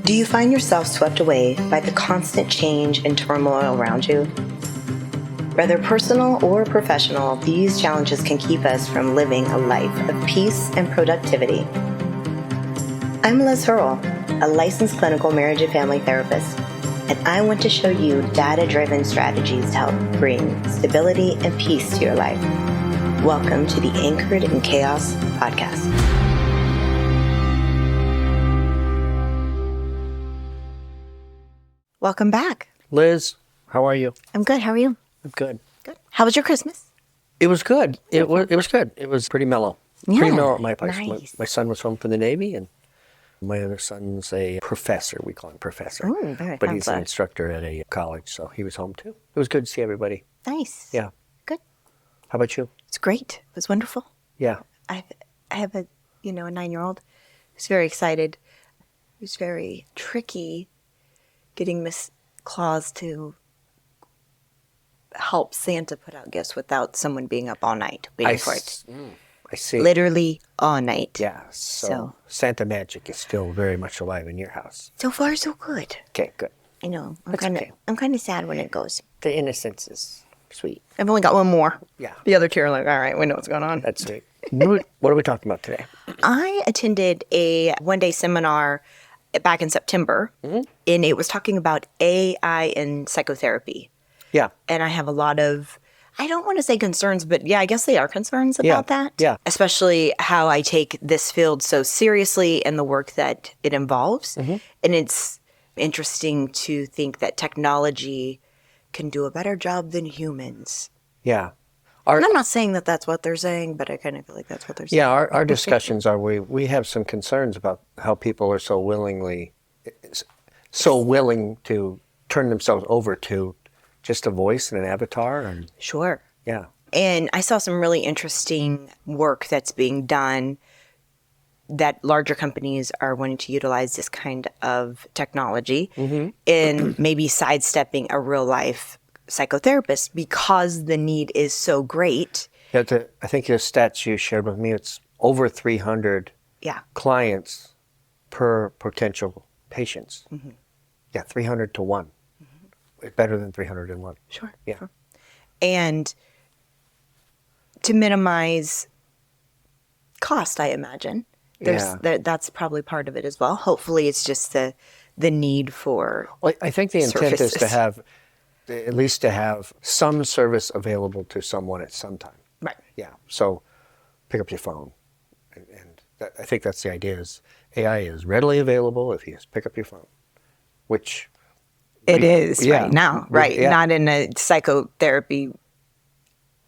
Do you find yourself swept away by the constant change and turmoil around you? Whether personal or professional, these challenges can keep us from living a life of peace and productivity. I'm Liz Hurl, a licensed clinical marriage and family therapist, and I want to show you data-driven strategies to help bring stability and peace to your life. Welcome to the Anchored in Chaos podcast. Welcome back. Liz, how are you? I'm good. How are you? I'm good. Good. How was your Christmas? It was good. It was good. It was pretty mellow. Yeah, pretty mellow at my place. nice. My son was home from the Navy, and my other son's a professor. We call him professor. Ooh, very but he's an fancy. instructor at a college, so he was home too. It was good to see everybody. Nice. Yeah. Good. How about you? It's great. It was wonderful. Yeah. I have a 9-year-old who's very excited. Who's very tricky getting Miss Claus to help Santa put out gifts without someone being up all night waiting for it. I see. Literally all night. Yeah. So Santa magic is still very much alive in your house. So far, so good. Okay, good. I know. That's okay. I'm kind of sad when it goes. The innocence is sweet. I've only got one more. Yeah. The other two are like, all right, we know what's going on. That's sweet. What are we talking about today? I attended a one-day seminar back in September, and it was talking about AI and psychotherapy. Yeah. And I have a lot of, I don't want to say concerns, but yeah, I guess they are concerns about that. Yeah. Especially how I take this field so seriously and the work that it involves. And it's interesting to think that technology can do a better job than humans. Yeah. And I'm not saying that that's what they're saying, but I kind of feel like that's what they're saying. Yeah, our discussions are we have some concerns about how people are so willing to turn themselves over to just a voice and an avatar. And Sure. yeah. And I saw some really interesting work that's being done that larger companies are wanting to utilize this kind of technology in maybe sidestepping a real life psychotherapist because the need is so great. Yeah, I think the stats you shared with me, it's over 300 Yeah. clients per potential patients. Yeah, 300 to 1. Better than 300 to 1. Sure. Yeah. Sure. And to minimize cost, I imagine. That's probably part of it as well. Hopefully it's just the need for Well, I think the intent is to services. have, at least to have some service available to someone at some time. Right. Yeah. So pick up your phone. And I think that's the idea is AI is readily available if you just pick up your phone, which It is yeah. right now, right? Yeah. Not in a psychotherapy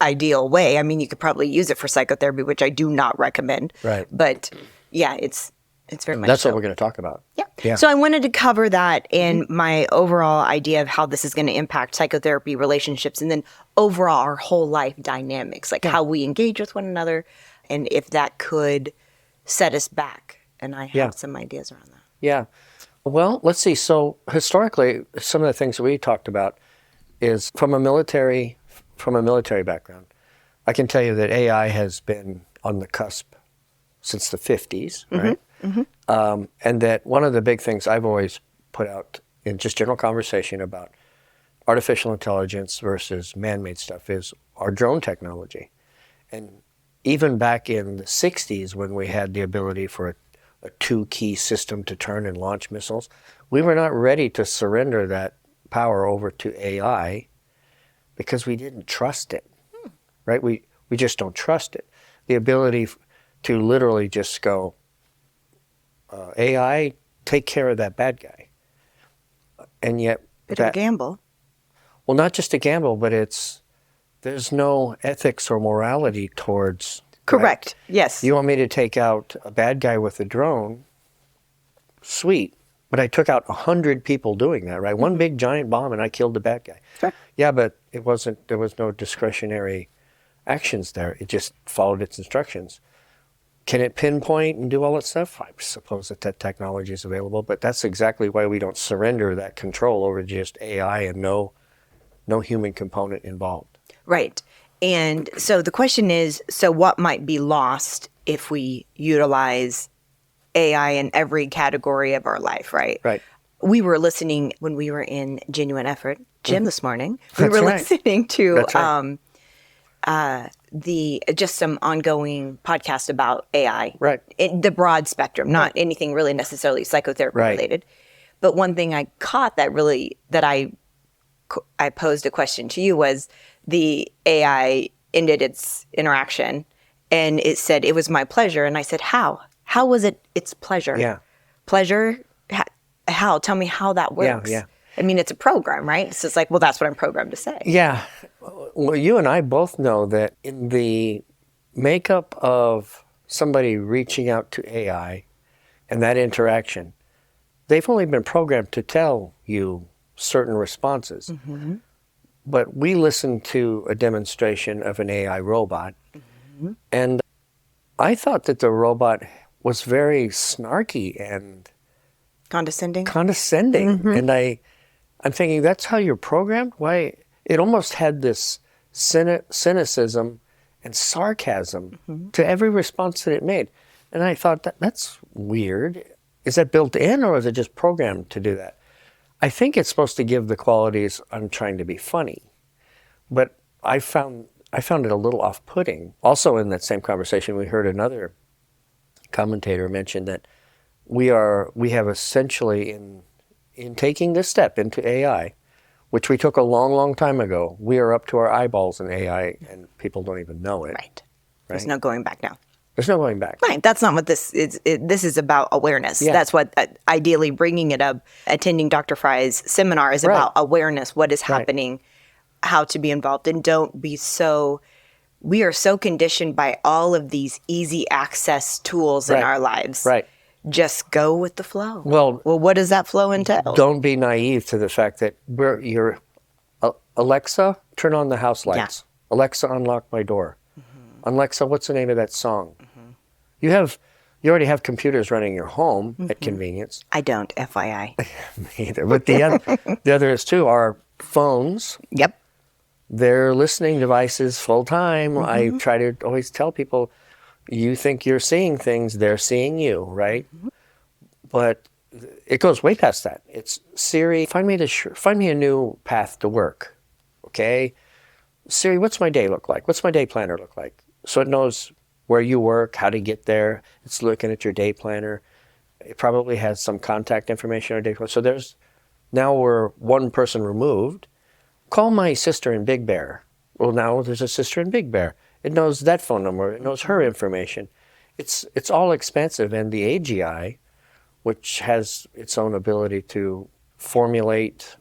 ideal way. I mean, you could probably use it for psychotherapy, which I do not recommend. Right. But yeah, it's very much that's so. what we're going to talk about. Yeah. Yeah. So I wanted to cover that and my overall idea of how this is going to impact psychotherapy relationships and then overall our whole life dynamics, like how we engage with one another and if that could set us back. And I have some ideas around that. Yeah. Well, let's see. So historically, some of the things that we talked about is from a military background. I can tell you that AI has been on the cusp since the 50s, right? And that one of the big things I've always put out in just general conversation about artificial intelligence versus man-made stuff is our drone technology. And even back in the 60s when we had the ability for a two-key system to turn and launch missiles, we were not ready to surrender that power over to AI because we didn't trust it, right? We just don't trust it. The ability to literally just go, AI, take care of that bad guy. And yet Bit of a gamble. well, not just a gamble, but there's no ethics or morality towards. Correct. Yes. You want me to take out a bad guy with a drone? Sweet. But I took out 100 people doing that, right? One big giant bomb and I killed the bad guy. Sure. Yeah, but there was no discretionary actions there. It just followed its instructions. Can it pinpoint and do all that stuff? I suppose that technology is available, but that's exactly why we don't surrender that control over just AI and no human component involved. Right. And so the question is, so what might be lost if we utilize AI in every category of our life, right? Right. we were listening when we were in Genuine Effort Gym this morning. We That's were right. listening to That's right. just some ongoing podcast about AI. Right. The broad spectrum, not anything really necessarily psychotherapy Right. related. But one thing I caught that I posed a question to you was the AI ended its interaction and it said, "It was my pleasure." And I said, "How? How was it its pleasure?" Yeah. Pleasure? How? Tell me how that works. Yeah. I mean, it's a program, right? It's just like, well, that's what I'm programmed to say. Yeah. Well, you and I both know that in the makeup of somebody reaching out to AI and that interaction, they've only been programmed to tell you certain responses. Mm-hmm. But we listened to a demonstration of an AI robot, and I thought that the robot was very snarky and Condescending? condescending. And I'm thinking, that's how you're programmed? Why? It almost had this cynicism and sarcasm to every response that it made. And I thought, that's weird. Is that built in, or is it just programmed to do that? I think it's supposed to give the qualities I'm trying to be funny. But I found it a little off-putting. Also in that same conversation, we heard another commentator mention that we have essentially in taking this step into AI, which we took a long, long time ago, we are up to our eyeballs in AI, and people don't even know it. Right. There's no going back now. There's no going back. Right. That's not what this is. This is about awareness. Yeah. That's what, ideally, bringing it up, attending Dr. Fry's seminar is about awareness, what is happening, how to be involved, and don't be so. We are so conditioned by all of these easy access tools in our lives. Right. Just go with the flow. Well, what does that flow entail? Don't be naive to the fact that Alexa, turn on the house lights. Yeah. Alexa, unlock my door. Alexa, what's the name of that song? You already have computers running your home at convenience. I don't, FYI. Me either. But the other is too, our phones. Yep. They're listening devices full time. I try to always tell people, you think you're seeing things, they're seeing you, right? But it goes way past that. It's Siri, find me a new path to work, okay? Siri, what's my day look like? What's my day planner look like? So it knows where you work, how to get there. It's looking at your day planner. It probably has some contact information or day planner. So now we're one person removed. Call my sister in Big Bear. Well, now there's a sister in Big Bear. It knows that phone number. It knows her information. It's all expansive. And the AGI, which has its own ability to formulate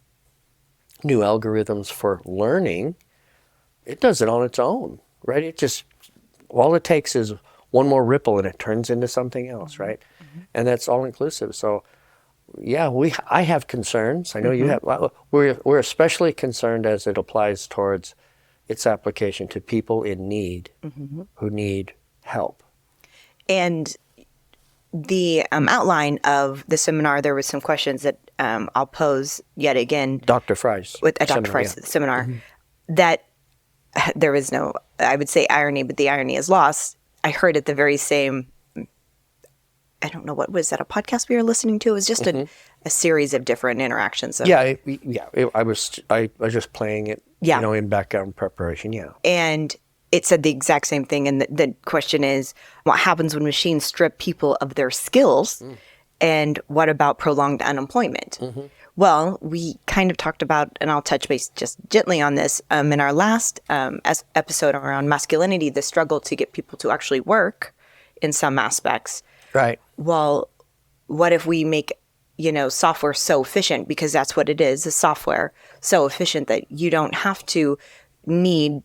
new algorithms for learning, it does it on its own, right? All it takes is one more ripple and it turns into something else, right? And that's all inclusive. So yeah, I have concerns. I know you have. We're especially concerned as it applies towards its application to people in need who need help. And the outline of the seminar, there were some questions that I'll pose yet again. Dr. Fry's with Dr. Fry's seminar, that there is no, I would say irony, but the irony is lost. I heard at the very same, I don't know, what was that, a podcast we were listening to? It was just a series of different interactions. I was just playing it, in background preparation, And it said the exact same thing. And the question is, what happens when machines strip people of their skills? And what about prolonged unemployment? Well, we kind of talked about, and I'll touch base just gently on this, in our last episode around masculinity, the struggle to get people to actually work in some aspects. Right. Well, what if we make, software so efficient, because that's what it is, a software so efficient that you don't have to need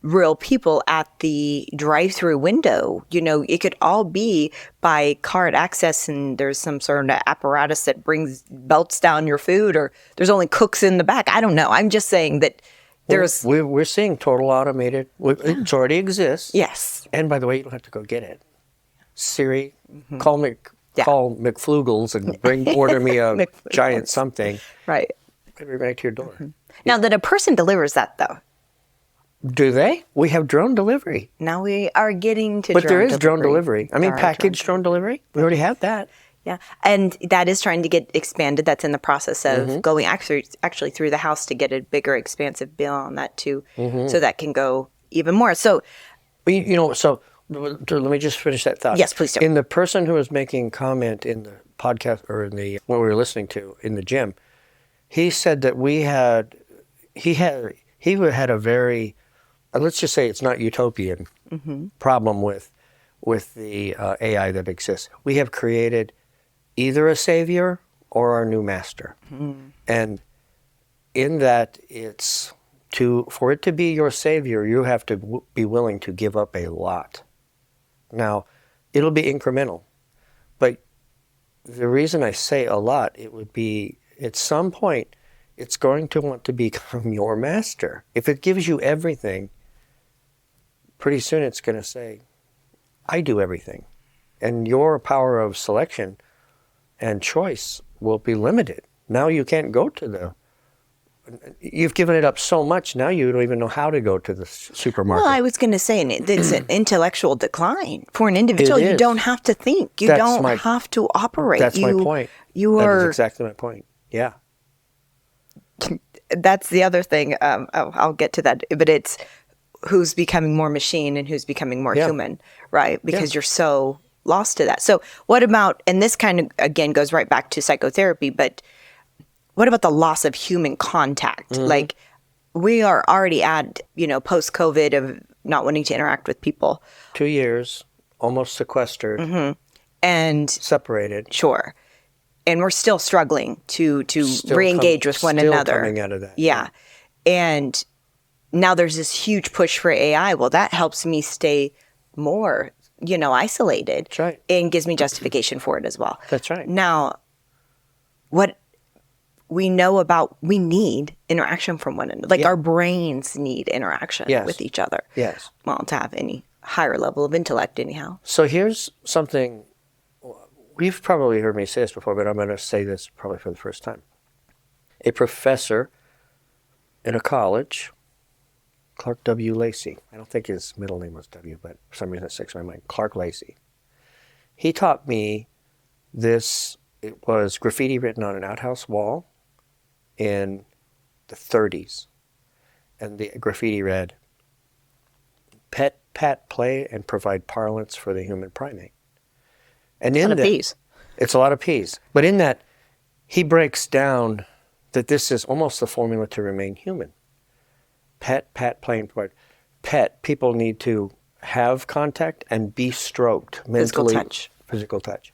real people at the drive-through window. It could all be by card access, and there's some sort of apparatus that belts down your food, or there's only cooks in the back. I don't know. I'm just saying that there's... We're seeing total automated. It already exists. Yes. And by the way, you don't have to go get it. Siri, call McFlugels and order me a giant something. Right. Bring it right to your door. Now that a person delivers that, though. Do they? We have drone delivery. Now we are getting to But there is drone delivery. I mean, package drone delivery. We already have that. Yeah. And that is trying to get expanded. That's in the process of going actually through the House to get a bigger, expansive bill on that too. So that can go even more. So, So let me just finish that thought. Yes, please do. In the person who was making comment in the podcast or in the what we were listening to in the gym, he said that he had a very, let's just say it's not utopian problem with the AI that exists. We have created either a savior or our new master, and in that for it to be your savior, you have to be willing to give up a lot. Now, it'll be incremental, but the reason I say a lot, it would be at some point, it's going to want to become your master. If it gives you everything, pretty soon it's going to say, I do everything. And your power of selection and choice will be limited. Now you can't go to you've given it up so much, now you don't even know how to go to the supermarket. well, I was going to say it's an intellectual decline for an individual. It You is. don't have to think. You don't have to operate. That's my point. That is exactly my point. Yeah. That's the other thing. I'll get to that. But it's who's becoming more machine and who's becoming more human, right? Because you're so lost to that. So what about, and this kind of, again, goes right back to psychotherapy, but what about the loss of human contact? Like we are already at, post-COVID of not wanting to interact with people. 2 years, almost sequestered, And separated. sure. And we're still struggling to re-engage with one another. Still coming out of that. Yeah. And now there's this huge push for AI. Well, that helps me stay more, isolated. That's right. And gives me justification for it as well. That's right. Now, what we know we need interaction from one another. Like our brains need interaction with each other. Yes. Well, to have any higher level of intellect anyhow. So here's something, you've probably heard me say this before, but I'm going to say this probably for the first time. A professor in a college, Clark W. Lacey, I don't think his middle name was W, but for some reason it sticks in my mind, Clark Lacey. He taught me this, it was graffiti written on an outhouse wall in the 30s. And the graffiti read, pet, pat, play, and provide parlance for the human primate. And in that, P's. It's a lot of P's. But in that, he breaks down that this is almost the formula to remain human. Pet, pat, play, and provide. Pet, people need to have contact and be stroked mentally. Physical touch.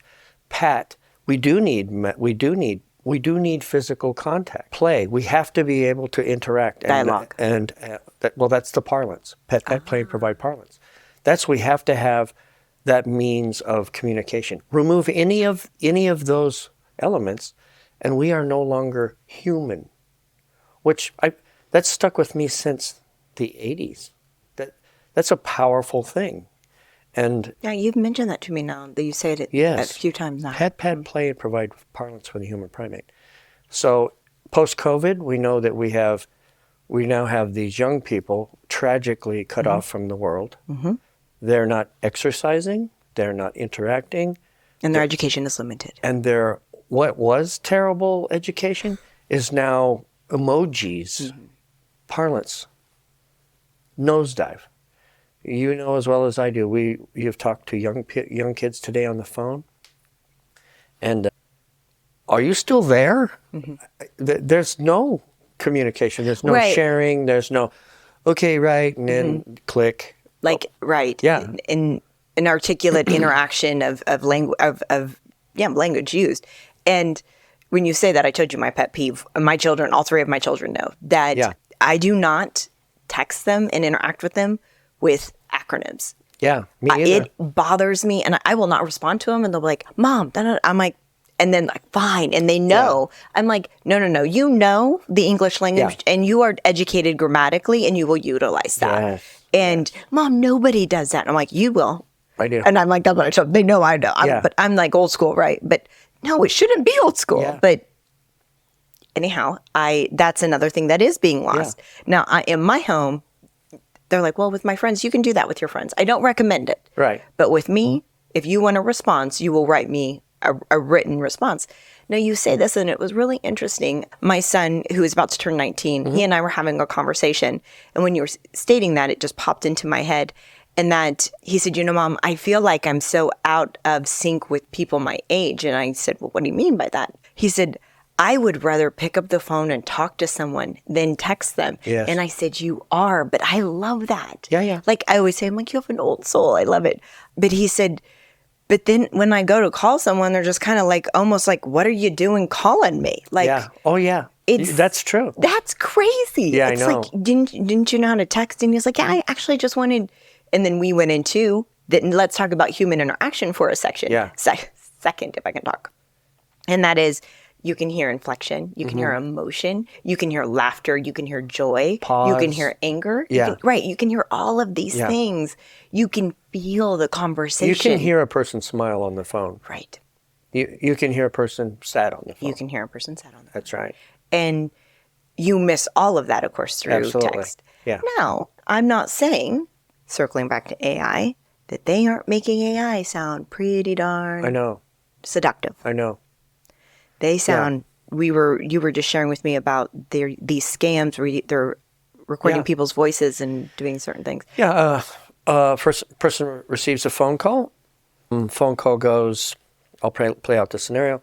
Pat, we do need physical contact. Play, we have to be able to interact. Dialogue. That's the parlance. Pet, play, and provide parlance. We have to have that means of communication. Remove any of those elements, and we are no longer human. That's stuck with me since the 80s. That's a powerful thing. And yeah, you've mentioned that to me now. That you say it a few times now. Pet, play, and provide parlance for the human primate. So post-COVID, we know that we now have these young people tragically cut off from the world. Mm-hmm. They're not exercising. They're not interacting. And their education is limited. And what was terrible education is now emojis, parlance, nosedive. You know as well as I do. You've talked to young kids today on the phone, and are you still there? Mm-hmm. There's no communication. There's no sharing. There's no, okay, right, and then click. Yeah. In an articulate interaction of language used. And when you say that, I told you my pet peeve. All three of my children know that I do not text them and interact with them with acronyms. Yeah, me either. It bothers me, and I will not respond to them. And they'll be like, "Mom," I'm like, and then like, "Fine," and they know. Yeah. I'm like, "No. You know the English language, and you are educated grammatically, and you will utilize that." Yes. And Mom, nobody does that. And I'm like, "You will." I do. And I'm like, "That's what I told them." They know I know. But I'm like old school, right? But no, it shouldn't be old school. Yeah. But anyhow, that's another thing that is being lost. Yeah. Now, in my home, they're like, well, with my friends, you can do that with your friends. I don't recommend it. Right. But with me, if you want a response, you will write me a written response. Now, you say this, and it was really interesting. My son, who is about to turn 19, he and I were having a conversation. And when you were stating that, it just popped into my head. And that he said, Mom, I feel like I'm so out of sync with people my age. And I said, well, what do you mean by that? He said, I would rather pick up the phone and talk to someone than text them. Yes. And I said, you are, but I love that. Yeah. Like I always say, I'm like, you have an old soul. I love it. But he said, but then when I go to call someone, they're just kind of like, almost like, what are you doing calling me? Like, yeah. Oh, yeah. That's true. That's crazy. Yeah, it's I know. Like, didn't you know how to text? And he's like, yeah, I actually just wanted. And then we went into that. Let's talk about human interaction for a section. Yeah. Second, if I can talk. And that is, you can hear inflection, you can hear emotion, you can hear laughter, you can hear joy, Pause. you can hear anger. Yeah. You can hear all of these things. You can feel the conversation. You can hear a person smile on the phone. Right. You can hear a person sad on the phone. You can hear a person sad on the phone. That's right. And you miss all of that, of course, through Absolutely. text. Yeah. Now, I'm not saying, circling back to AI, that they aren't making AI sound pretty darn I know. seductive. I know. They sound. You were just sharing with me about these scams where they're recording people's voices and doing certain things. Yeah. Person receives a phone call. Phone call goes. I'll play out the scenario.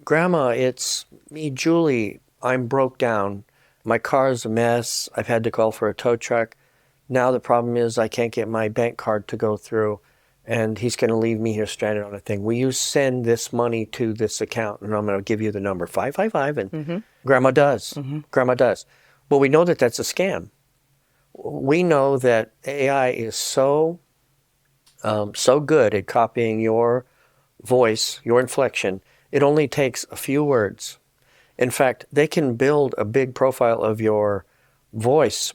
Grandma, it's me, Julie. I'm broke down. My car's a mess. I've had to call for a tow truck. Now the problem is I can't get my bank card to go through. And he's going to leave me here stranded on a thing. Will you send this money to this account? And I'm going to give you the number 555. And Grandma does. Grandma does. Well, we know that that's a scam. We know that AI is so good at copying your voice, your inflection. It only takes a few words. In fact, they can build a big profile of your voice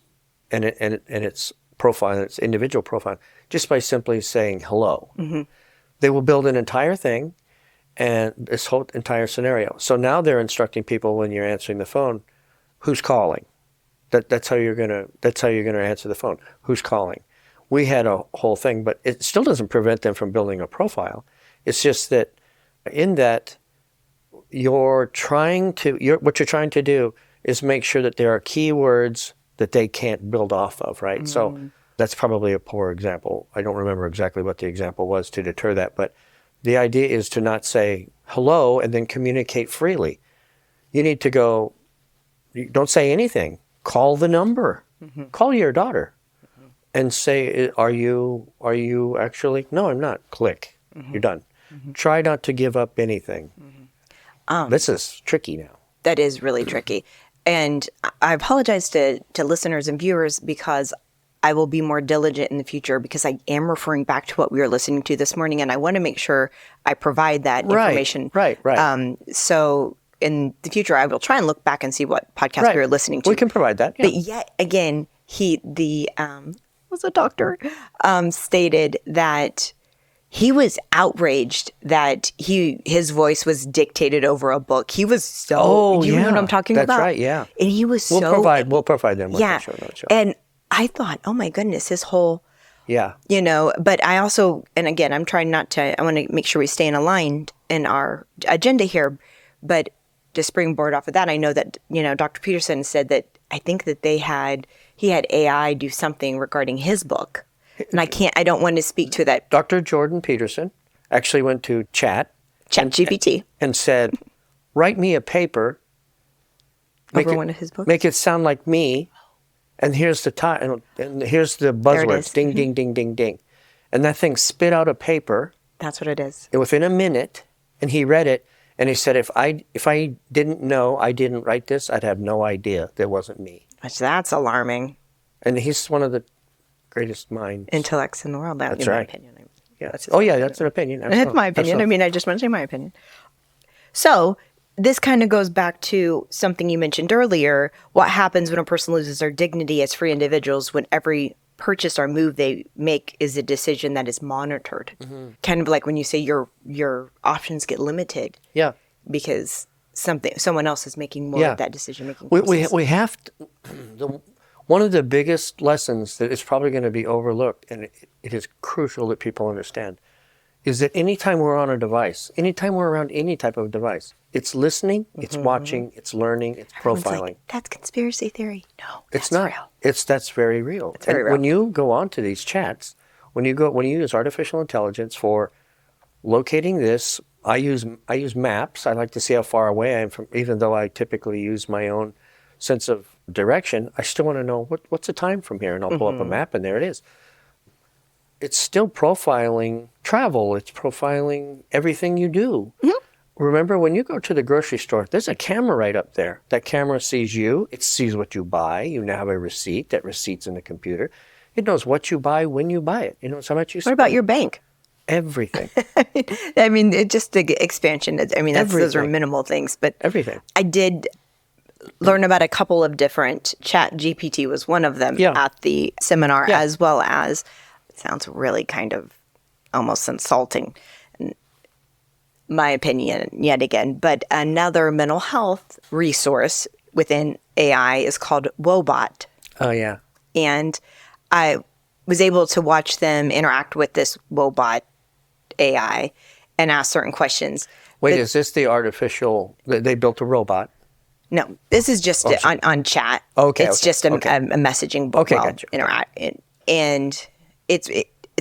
and its profile, its individual profile, just by simply saying hello. They will build an entire thing and this whole entire scenario. So now they're instructing people when you're answering the phone, who's calling? That's how you're gonna answer the phone. Who's calling? We had a whole thing, but it still doesn't prevent them from building a profile. It's just that in that what you're trying to do is make sure that there are keywords that they can't build off of, right? So that's probably a poor example. I don't remember exactly what the example was to deter that, but the idea is to not say hello and then communicate freely. You need to go, don't say anything. Call the number. Call your daughter and say, are you actually? No, I'm not. Click. You're done. Try not to give up anything. This is tricky now. That is really tricky. And I apologize to listeners and viewers because I will be more diligent in the future because I am referring back to what we were listening to this morning, and I want to make sure I provide that information. Right. So in the future, I will try and look back and see what podcast we were listening to. We can provide that. Yeah. But yet again, was a doctor, stated that he was outraged that his voice was dictated over a book. He was so. Do you know what I'm talking about? That's right. Yeah. And he was We'll provide them with the show notes. And I thought, oh my goodness, his whole. Yeah. But I also, and again, I'm trying not to. I want to make sure we stay aligned in our agenda here, but to springboard off of that, I know that Dr. Peterson said that I think that he had AI do something regarding his book. And I don't want to speak to that. Dr. Jordan Peterson actually went to ChatGPT and said, write me a paper. Over one of his books? Make it sound like me. And here's the title. And here's the buzzwords. Ding, ding, ding, ding, ding. And that thing spit out a paper. That's what it is. Within a minute. And he read it. And he said, if I didn't know I didn't write this, I'd have no idea that wasn't me. That's alarming. And he's one of the greatest minds. Intellects in the world. That's in right. My opinion. Yeah. That's an opinion. It's my opinion. I mean, I just want to say my opinion. So this kind of goes back to something you mentioned earlier. What happens when a person loses their dignity as free individuals when every purchase or move they make is a decision that is monitored? Kind of like when you say your options get limited. Yeah. Because someone else is making more of that decision making. We have to. One of the biggest lessons that is probably going to be overlooked, and it is crucial that people understand, is that anytime we're on a device, anytime we're around any type of device, it's listening, it's watching, it's learning, it's Everyone's profiling. like, that's conspiracy theory. No, It's that's not. real. That's very real. It's very And real. when you go onto these chats, when you use artificial intelligence for locating this, I use maps. I like to see how far away I am from, even though I typically use my own sense of direction. I still want to know what's the time from here, and I'll pull up a map, and there it is. It's still profiling travel. It's profiling everything you do. Remember, when you go to the grocery store, there's a camera right up there. That camera sees you. It sees what you buy. You now have a receipt. That receipt's in the computer. It knows what you buy when you buy it. It knows how much you What spend. about your bank? Everything. I mean, it just the expansion. I mean, those are Everything. minimal things, but Everything. I did learn about a couple of different. Chat GPT was one of them Yeah. at the seminar, Yeah. as well as, it sounds really kind of almost insulting, in my opinion, yet again, but another mental health resource within AI is called Wobot. Oh, yeah. And I was able to watch them interact with this Wobot AI and ask certain questions. Wait, is this the artificial? They built a robot. No, this is just on chat. Okay, it's okay, just a okay. a messaging book. Okay, gotcha. And it's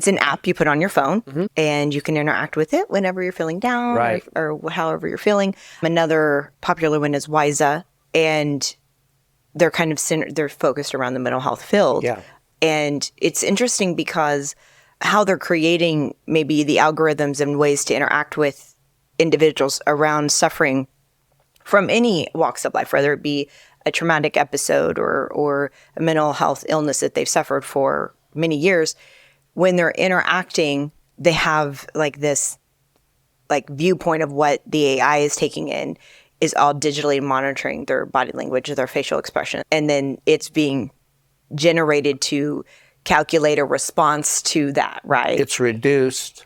an app you put on your phone, and you can interact with it whenever you're feeling down, Right. or however you're feeling. Another popular one is Wiza, and they're kind of they're focused around the mental health field. Yeah. And it's interesting because how they're creating maybe the algorithms and ways to interact with individuals around suffering from any walks of life, whether it be a traumatic episode or a mental health illness that they've suffered for many years. When they're interacting, they have like this like viewpoint of what the AI is taking in is all digitally monitoring their body language, their facial expression. And then it's being generated to calculate a response to that, right? It's reduced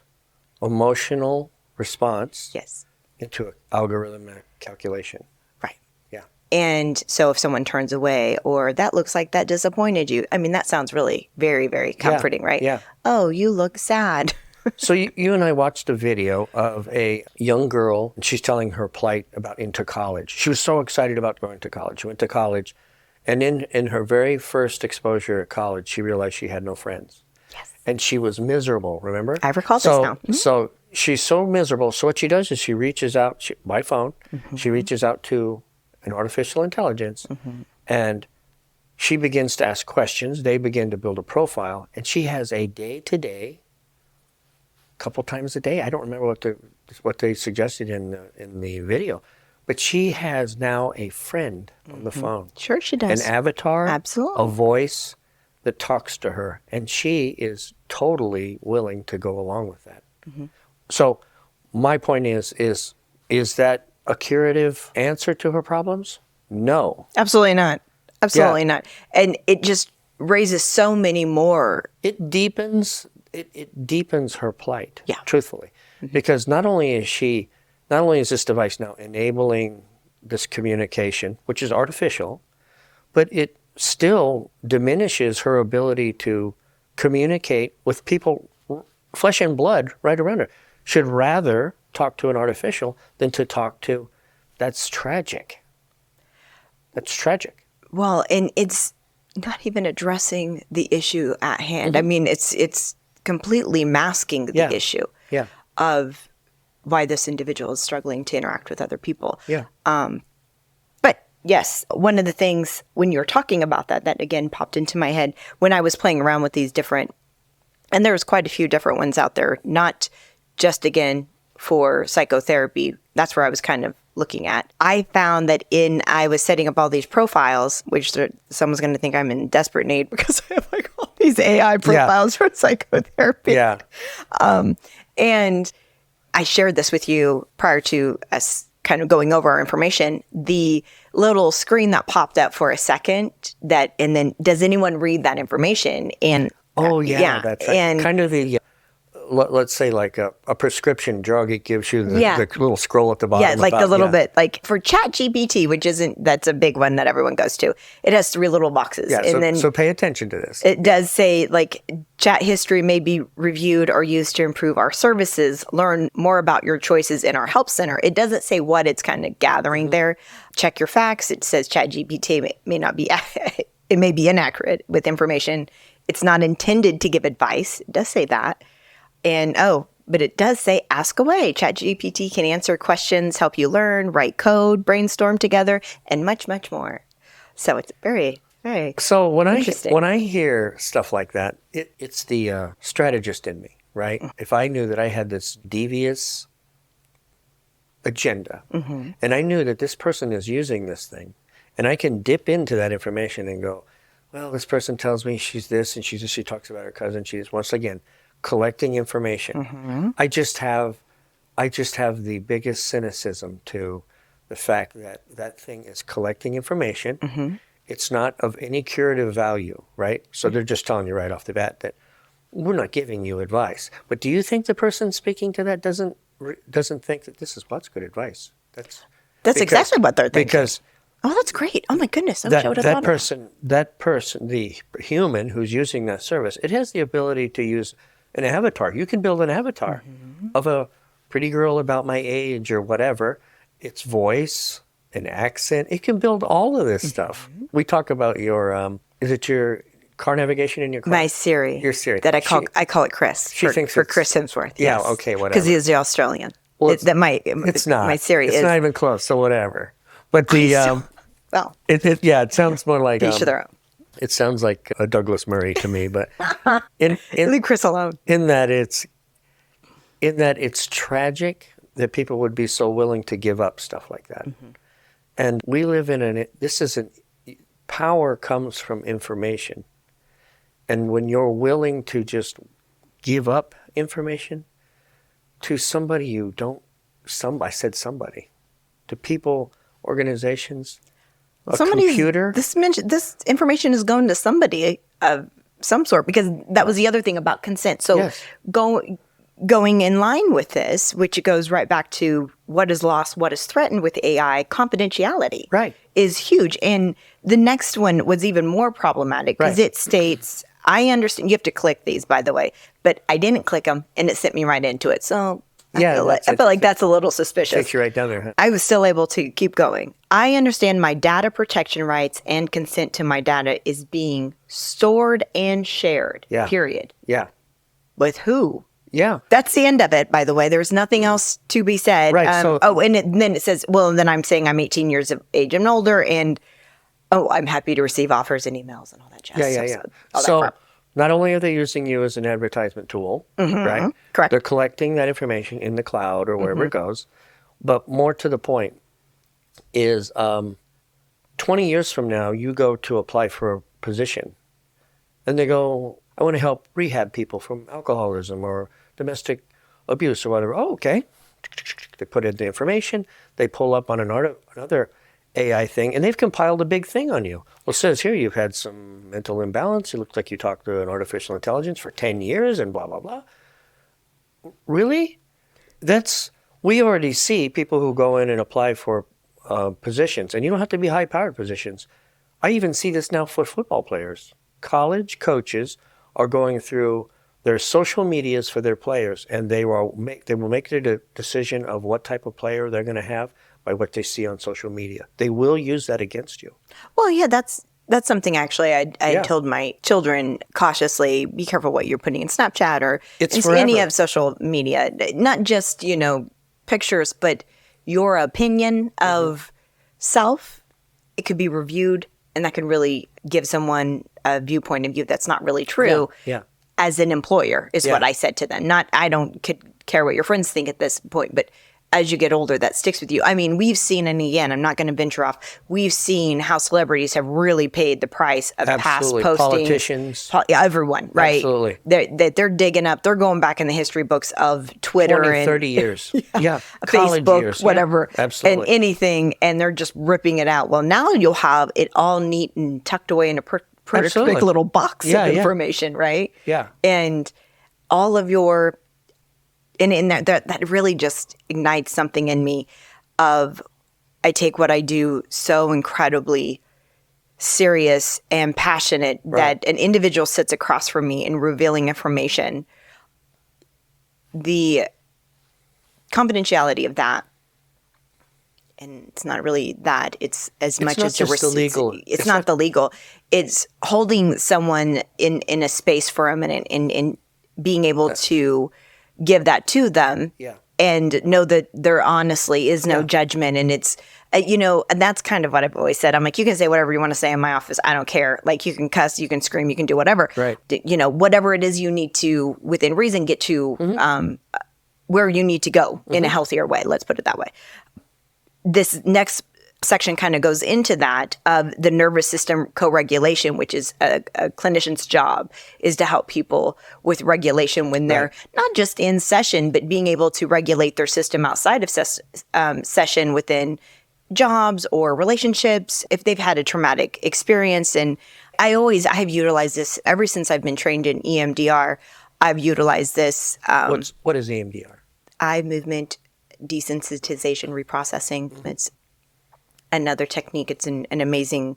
emotional response Yes. into an algorithmic calculation. Right. Yeah. And so if someone turns away or that looks like that disappointed you, I mean, that sounds really very, very comforting, right? yeah. Oh, you look sad. So you and I watched a video of a young girl, and she's telling her plight about into college. She was so excited about going to college. She went to college, and in her very first exposure at college, she realized she had no friends. Yes. And she was miserable, remember? I recall this now. So she's so miserable. So what she does is she reaches out by phone. She reaches out to an artificial intelligence, and she begins to ask questions. They begin to build a profile, and she has a day-to-day, couple times a day. I don't remember what they suggested in the video, but she has now a friend on the phone. Sure she does. An avatar, Absolutely. a voice that talks to her, and she is totally willing to go along with that. So my point is that a curative answer to her problems? No. Absolutely not. Absolutely Yeah. not. And it just raises so many more. It deepens her plight. Yeah. Truthfully, because not only is this device now enabling this communication, which is artificial, but it still diminishes her ability to communicate with people, flesh and blood, right around her. Should rather talk to an artificial than to talk to. That's tragic. That's tragic. Well, and it's not even addressing the issue at hand. I mean, it's completely masking the Yeah. issue Yeah. of why this individual is struggling to interact with other people. Yeah. But yes, one of the things when you were talking about that again popped into my head when I was playing around with these different, and there's quite a few different ones out there, not just again for psychotherapy. That's where I was kind of looking at. I found that I was setting up all these profiles, which someone's going to think I'm in desperate need because I have like all these AI profiles for psychotherapy. Yeah. And I shared this with you prior to us kind of going over our information. The little screen that popped up for a second and then does anyone read that information? And Oh yeah. That's right. and Kind of the let's say like a prescription drug, it gives you the, Yeah. the little scroll at the bottom. Yeah, like the about- little yeah. bit, like for ChatGPT, which that's a big one that everyone goes to. It has 3 little boxes. Yeah, and then so pay attention to this. it does say like chat history may be reviewed or used to improve our services. Learn more about your choices in our help center. It doesn't say what it's kind of gathering Mm-hmm. there. Check your facts. It says ChatGPT may not be, it may be inaccurate with information. It's not intended to give advice. It does say that. And but it does say ask away. ChatGPT can answer questions, help you learn, write code, brainstorm together, and much, much more. So it's very, very So when interesting. I hear stuff like that, it's the strategist in me, right? If I knew that I had this devious agenda, and I knew that this person is using this thing, and I can dip into that information and go, well, this person tells me she's this, and she talks about her cousin. She's once again collecting information. I just have the biggest cynicism to the fact that that thing is collecting information. It's not of any curative value, right? So they're just telling you right off the bat that we're not giving you advice. But do you think the person speaking to that doesn't think that this is what's good advice? That's exactly what they're thinking. Because Oh, that's great. Oh my goodness. I wish I would have thought of that person, the human who's using that service, it has the ability to use an avatar. You can build an avatar of a pretty girl about my age or whatever. Its voice, an accent. It can build all of this stuff. We talk about your, is it your car navigation in your car? My Siri. Your Siri. That I call it Chris. She for, thinks for it's- Chris Hemsworth. Yeah, yes. okay, whatever. Because he is the Australian. Well, It's not. My Siri it's is. not even close, so whatever. But the, well, it sounds more like, each to their own. it sounds like a Douglas Murray to me, but Leave Chris alone. in that it's tragic that people would be so willing to give up stuff like that. And we live in power comes from information. And when you're willing to just give up information to somebody you don't, I said somebody, to people, organizations, a computer. This information is going to somebody of some sort, because that was the other thing about consent. So Yes. going in line with this, which goes right back to what is lost, what is threatened with AI, confidentiality Right. is huge. And the next one was even more problematic because Right. it states, I understand, you have to click these, by the way, but I didn't click them and it sent me right into it. So Yeah, I feel like that's a little suspicious. Takes you right down there, huh? I was still able to keep going. I understand my data protection rights and consent to my data is being stored and shared, Yeah. period. Yeah. With who? Yeah. That's the end of it, by the way. There's nothing else to be said. Right, Then it says, well, then I'm saying I'm 18 years of age and older, and I'm happy to receive offers and emails and all that jazz. Yeah. All that So crap. not only are they using you as an advertisement tool, right? Correct. They're collecting that information in the cloud or wherever it goes. But more to the point is 20 years from now, you go to apply for a position and they go, I want to help rehab people from alcoholism or domestic abuse or whatever. Oh, okay. They put in the information. They pull up on another AI thing, and they've compiled a big thing on you. Well, it says here you've had some mental imbalance. It looks like you talked to an artificial intelligence for 10 years and blah, blah, blah. Really? We already see people who go in and apply for positions, and you don't have to be high-powered positions. I even see this now for football players. College coaches are going through their social medias for their players, and they will make their decision of what type of player they're going to have by what they see on social media. They will use that against you. Well, yeah, that's something actually I Yeah. told my children cautiously, be careful what you're putting in Snapchat or It's in any forever. of social media. Not just, pictures, but your opinion of self. It could be reviewed, and that can really give someone a viewpoint of you that's not really true. Yeah. As an employer is Yeah. what I said to them. Not, I don't care what your friends think at this point, but as you get older, that sticks with you. I mean, we've seen, and again, I'm not going to venture off, we've seen how celebrities have really paid the price of Absolutely. past postings. Politicians. Everyone, right? Absolutely. They're digging up, they're going back in the history books of Twitter 20, and 30 years. Yeah. College Facebook, years. whatever, Yeah. Absolutely. and anything, and they're just ripping it out. Well, now you'll have it all neat and tucked away in a perfect Absolutely. little box Yeah, of yeah. information, right? Yeah. And all of your And in that really just ignites something in me of, I take what I do so incredibly serious and passionate that an individual sits across from me and revealing information. The confidentiality of that, and it's not really that, it's as much as the legal. It's not the legal. It's holding someone in a space for a minute and being able to give that to them. Yeah. And know that there honestly is no judgment. And it's, and that's kind of what I've always said. I'm like, you can say whatever you want to say in my office. I don't care. Like, you can cuss, you can scream, you can do whatever. Right. Whatever it is you need to, within reason, get to where you need to go in a healthier way. Let's put it that way. This next section kind of goes into that of the nervous system co-regulation, which is a clinician's job, is to help people with regulation when they're not just in session, but being able to regulate their system outside of session within jobs or relationships, if they've had a traumatic experience. And I have utilized this ever since I've been trained in EMDR. I've utilized this. What is EMDR? Eye movement desensitization reprocessing. It's another technique. It's an amazing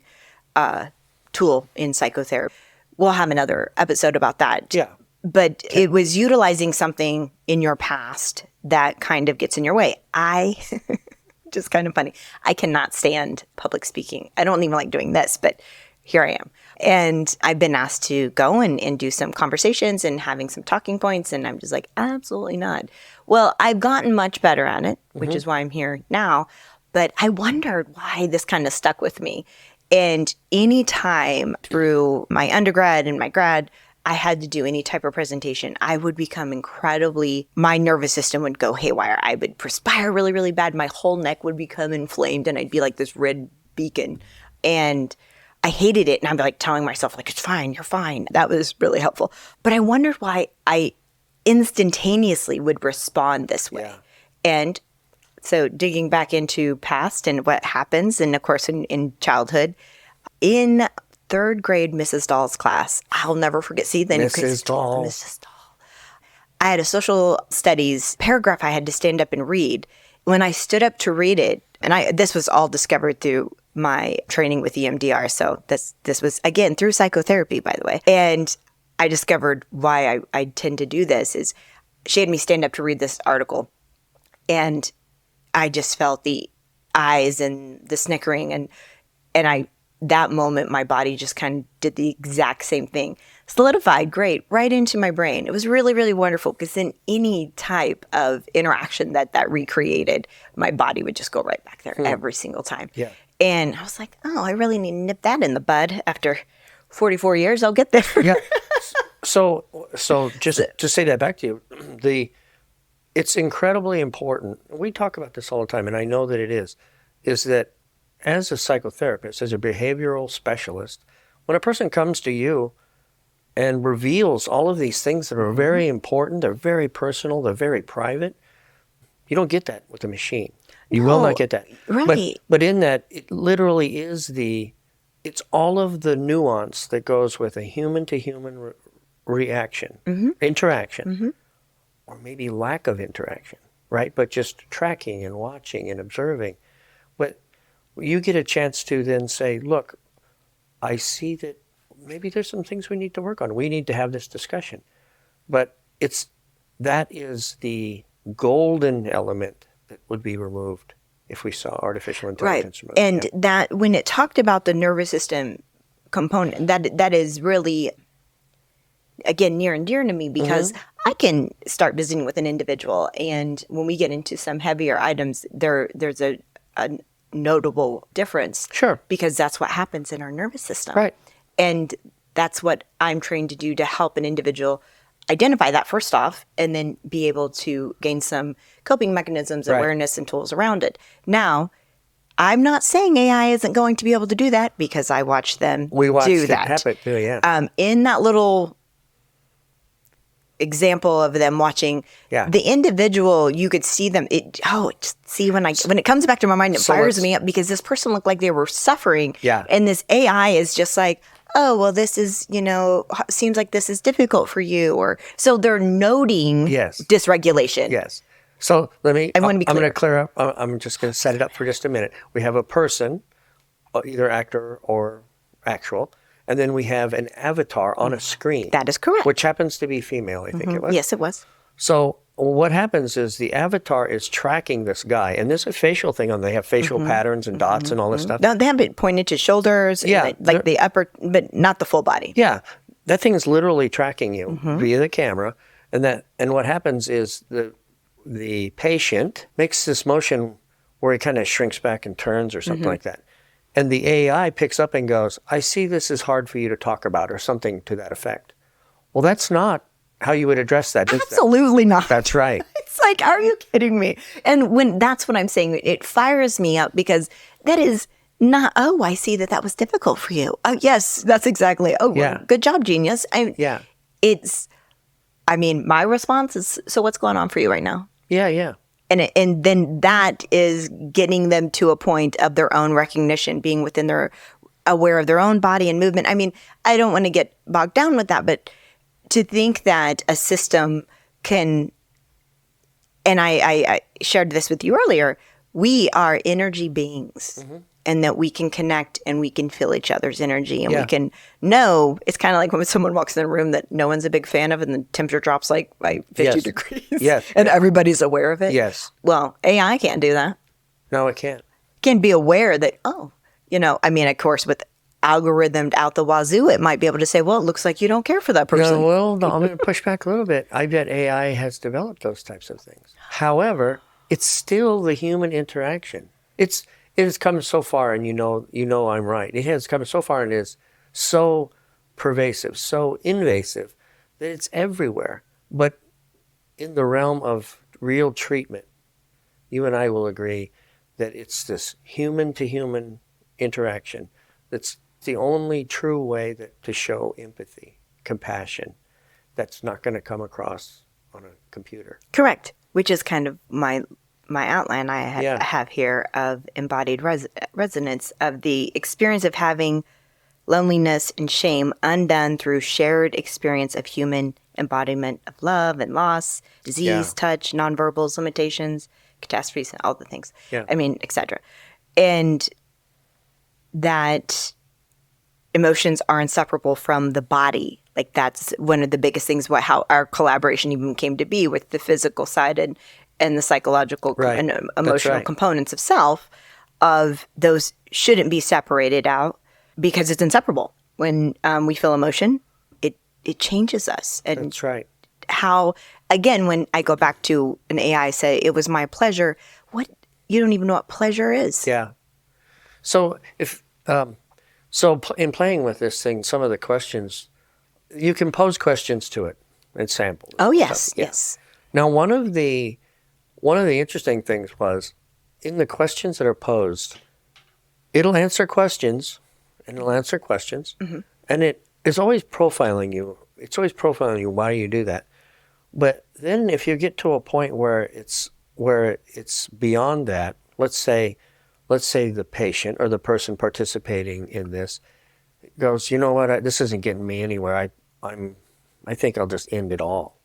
tool in psychotherapy. We'll have another episode about that. Yeah. But it was utilizing something in your past that kind of gets in your way. Just kind of funny. I cannot stand public speaking. I don't even like doing this, but here I am. And I've been asked to go and do some conversations and having some talking points. And I'm just like, absolutely not. Well, I've gotten much better at it, which is why I'm here now. But I wondered why this kind of stuck with me. And any time through my undergrad and my grad, I had to do any type of presentation, I would become my nervous system would go haywire. I would perspire really, really bad. My whole neck would become inflamed and I'd be like this red beacon. And I hated it. And I'd be like telling myself, like, it's fine, you're fine. That was really helpful. But I wondered why I instantaneously would respond this way. Yeah. And so digging back into past and what happens, and of course in childhood, in third grade Mrs. Dahl's class, I'll never forget. Mrs. Dahl. Mrs. Dahl. I had a social studies paragraph I had to stand up and read. When I stood up to read it, and this was all discovered through my training with EMDR. So this was, again, through psychotherapy, by the way. And I discovered why I tend to do this is she had me stand up to read this article. And I just felt the eyes and the snickering. And that moment, my body just kind of did the exact same thing. Solidified, great, right into my brain. It was really, really wonderful because in any type of interaction that recreated, my body would just go right back there every single time. Yeah. And I was like, oh, I really need to nip that in the bud. After 44 years, I'll get there. Yeah. So just to say that back to you, it's incredibly important. We talk about this all the time, and I know that it is that as a psychotherapist, as a behavioral specialist, when a person comes to you and reveals all of these things that are very important, they're very personal, they're very private, you don't get that with a machine. You will not get that. Right. But in that, it literally is it's all of the nuance that goes with a human-to-human reaction, interaction, or maybe lack of interaction, right? But just tracking and watching and observing. But you get a chance to then say, look, I see that maybe there's some things we need to work on. We need to have this discussion. But that is the golden element that would be removed if we saw artificial intelligence removed. And that when it talked about the nervous system component, that is really, again, near and dear to me because I can start visiting with an individual, and when we get into some heavier items, there's a notable difference. Sure. Because that's what happens in our nervous system. Right. And that's what I'm trained to do to help an individual identify that first off, and then be able to gain some coping mechanisms, awareness, and tools around it. Now, I'm not saying AI isn't going to be able to do that because I watch them We watched do it that. happen too, yeah. In that little example of them watching the individual, you could see them. When it comes back to my mind, it fires me up because this person looked like they were suffering. Yeah. And this AI is just like, oh, well, this is, seems like this is difficult for you. Or so they're noting Yes. dysregulation. Yes. So let me, I want to be I'm going clear. to clear up. I'm just going to set it up for just a minute. We have a person, either actor or actual, and then we have an avatar on a screen. That is correct. Which happens to be female, I think it was. Yes, it was. So what happens is the avatar is tracking this guy, and there's a facial thing on. They have facial patterns and dots and all this stuff. No, they have it pointed to shoulders, Yeah, and like the upper, but not the full body. Yeah, that thing is literally tracking you via the camera, and what happens is the patient makes this motion where he kind of shrinks back and turns or something like that, and the AI picks up and goes, "I see this is hard for you to talk about," or something to that effect. Well, that's not how you would address that. is that? Absolutely not. That's right. It's like, are you kidding me? And that's what I'm saying. It fires me up because that is not, oh, I see that was difficult for you. Oh, yes, that's exactly. Oh, Yeah. well, good job, genius. Yeah. My response is, so what's going on for you right now? Yeah, yeah. And then that is getting them to a point of their own recognition, being within aware of their own body and movement. I mean, I don't want to get bogged down with that, but to think that a system can, and I shared this with you earlier, we are energy beings, and that we can connect and we can feel each other's energy, and we can know. It's kind of like when someone walks in a room that no one's a big fan of and the temperature drops like by 50 degrees. Yes. And everybody's aware of it. Yes. Well, AI can't do that. No, it can't. Can be aware that, of course, with algorithmed out the wazoo, it might be able to say, well, it looks like you don't care for that person. No, I'm going to push back a little bit. I bet AI has developed those types of things. However, it's still the human interaction. It has come so far, and you know I'm right. It has come so far and is so pervasive, so invasive, that it's everywhere. But in the realm of real treatment, you and I will agree that it's this human-to-human interaction that's the only true way to show empathy, compassion, that's not going to come across on a computer. Correct. Which is kind of my outline I have here of embodied resonance, of the experience of having loneliness and shame undone through shared experience of human embodiment of love and loss, disease, touch, nonverbals, limitations, catastrophes, and all the things. Yeah. I mean, etc. And that emotions are inseparable from the body. Like that's one of the biggest things, how our collaboration even came to be with the physical side and the psychological and emotional components of self, of those shouldn't be separated out because it's inseparable. When we feel emotion, it changes us. And that's right. How, again, when I go back to an AI say, it was my pleasure, you don't even know what pleasure is. Yeah. So in playing with this thing, some of the questions, you can pose questions to it and sample. Oh, yes, yes. Now, one of the interesting things was, in the questions that are posed, it'll answer questions, and and it is always profiling you. It's always profiling you. Why do you do that? But then, if you get to a point where it's beyond that, let's say the patient or the person participating in this goes, you know what, this isn't getting me anywhere. I think I'll just end it all.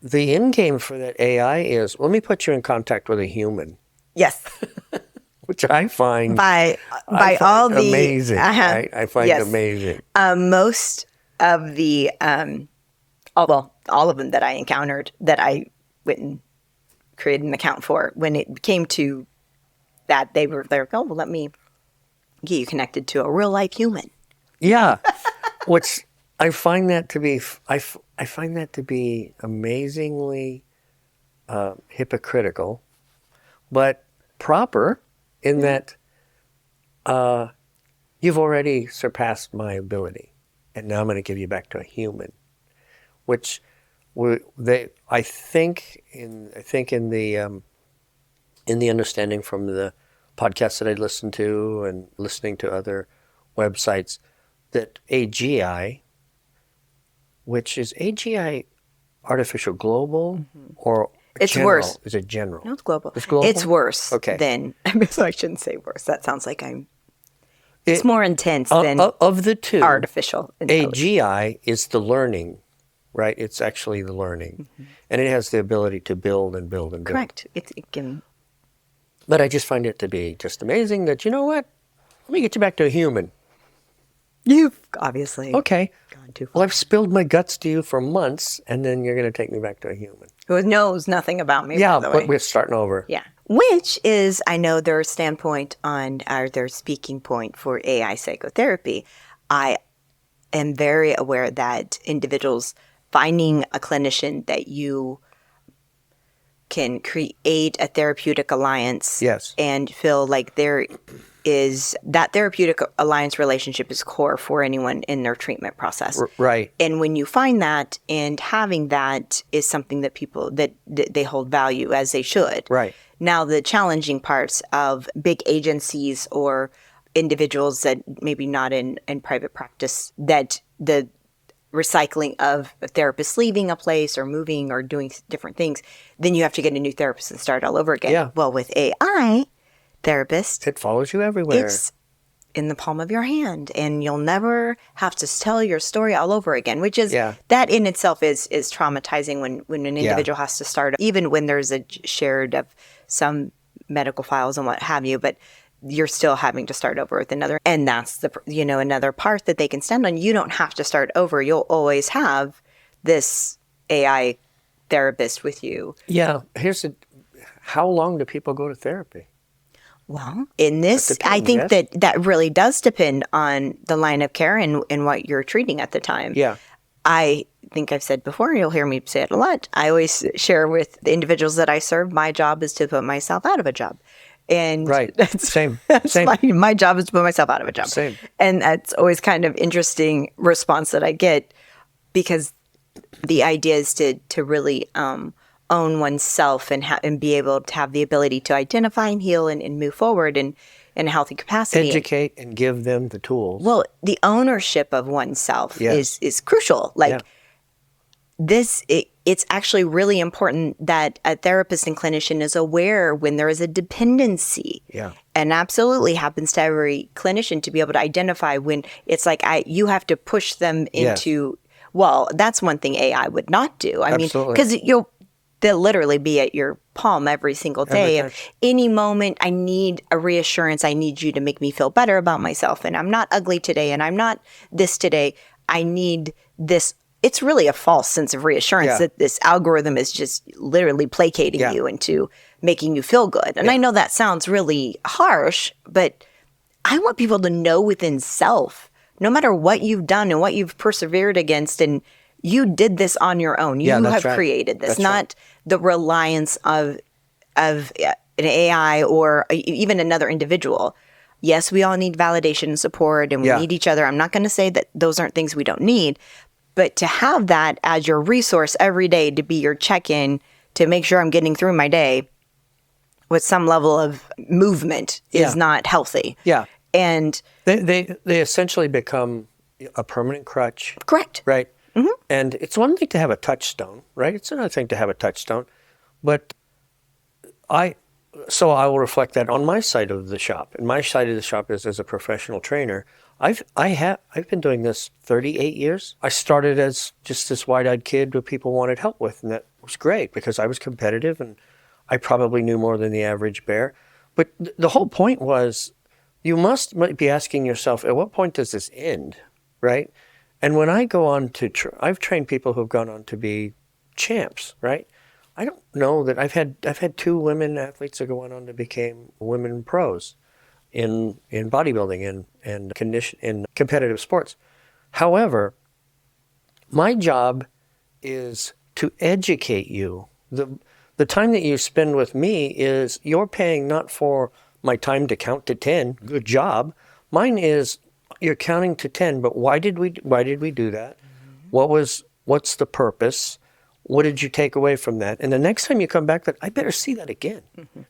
The end game for that AI is, let me put you in contact with a human. Yes. Which I find all the amazing. I find amazing. Most of the all of them that I encountered, that I went and created an account for, when it came to that, they were like, oh, well, let me get you connected to a real life human. Yeah, which I find that to be I find that to be amazingly hypocritical, but proper in that you've already surpassed my ability, and now I'm going to give you back to a human, which I think in the understanding from the podcasts that I listened to and listening to other websites, that AGI, which is AGI artificial global or it's general? Worse. Is it general? No, it's global. It's global? It's worse Okay. than, so I shouldn't say worse. That sounds like I'm It's more intense than of the two. artificial intelligence. AGI is the learning, right? It's actually the learning. And it has the ability to build and build and build. Correct. It can. But I just find it to be just amazing that, you know what? Let me get you back to a human. You've obviously Okay. gone too far. Well, I've spilled my guts to you for months, and then you're going to take me back to a human. Who knows nothing about me, Yeah, by the but way. we're starting over. Yeah. Which is, I know, their standpoint on, or their speaking point for AI psychotherapy. I am very aware that individuals finding a clinician that you can create a therapeutic alliance Yes. and feel like there is that therapeutic alliance relationship is core for anyone in their treatment process. Right. And when you find that and having that is something that people that they hold value as they should. Right. Now the challenging parts of big agencies or individuals that maybe not in private practice, that the recycling of therapists leaving a place or moving or doing different things, then you have to get a new therapist and start all over again. Yeah. Well, with AI therapist, It follows you everywhere. it's in the palm of your hand, and you'll never have to tell your story all over again, which is that in itself is traumatizing when an individual has to start, even when there's a shared of some medical files and what have you, but you're still having to start over with another. And that's the, another part that they can stand on. You don't have to start over. You'll always have this AI therapist with you. Yeah. How long do people go to therapy? Well, in this, depends, I think that really does depend on the line of care and what you're treating at the time. Yeah. I think I've said before, you'll hear me say it a lot. I always share with the individuals that I serve, my job is to put myself out of a job. And Right. Same. My job is to put myself out of a job. Same. And that's always kind of interesting response that I get, because the idea is to really own oneself and be able to have the ability to identify and heal and move forward in a healthy capacity. Educate and give them the tools. Well, the ownership of oneself is crucial. Like it's actually really important that a therapist and clinician is aware when there is a dependency. Yeah. And absolutely happens to every clinician to be able to identify when it's like you have to push them into, well, that's one thing AI would not do. I mean, because they'll literally be at your palm every single day. Of any moment, I need a reassurance. I need you to make me feel better about myself. And I'm not ugly today. And I'm not this today. I need this. It's really a false sense of reassurance that this algorithm is just literally placating you into making you feel good. And I know that sounds really harsh, but I want people to know within self, no matter what you've done and what you've persevered against, and you did this on your own. You have created this, not the reliance of an AI or even another individual. Yes, we all need validation and support, and we need each other. I'm not going to say that those aren't things we don't need, but to have that as your resource every day, to be your check-in, to make sure I'm getting through my day with some level of movement is not healthy. Yeah. And They essentially become a permanent crutch. correct. Right. Mm-hmm. And it's one thing to have a touchstone, right? It's another thing to have a touchstone. But I will reflect that on my side of the shop. And my side of the shop is as a professional trainer. I've been doing this 38 years. I started as just this wide-eyed kid who people wanted help with, and that was great because I was competitive and I probably knew more than the average bear. But the whole point was, you must be asking yourself, at what point does this end, right? And when I go on to, I've trained people who've gone on to be champs, right? I don't know that I've had two women athletes that go on to become women pros in bodybuilding and condition in competitive sports. However, my job is to educate you. The time that you spend with me is you're paying not for my time to count to 10. Good job. Mine is you're counting to 10, but why did we do that? Mm-hmm. What's the purpose? What did you take away from that? And the next time you come back, I better see that again,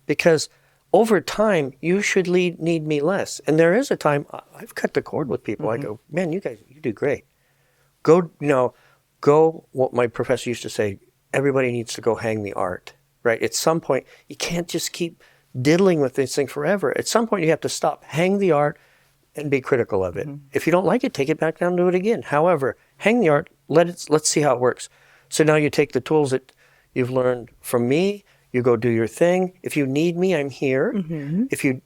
because over time you should need me less. And there is a time I've cut the cord with people. I go, man, you guys, you do great. Go. What my professor used to say, everybody needs to go hang the art, right? At some point, you can't just keep diddling with this thing forever. At some point, you have to stop, hang the art, and be critical of it. If you don't like it, take it back down and do it again. However, hang the art, let's see how it works. So now you take the tools that you've learned from me, you go do your thing. If you need me, I'm here.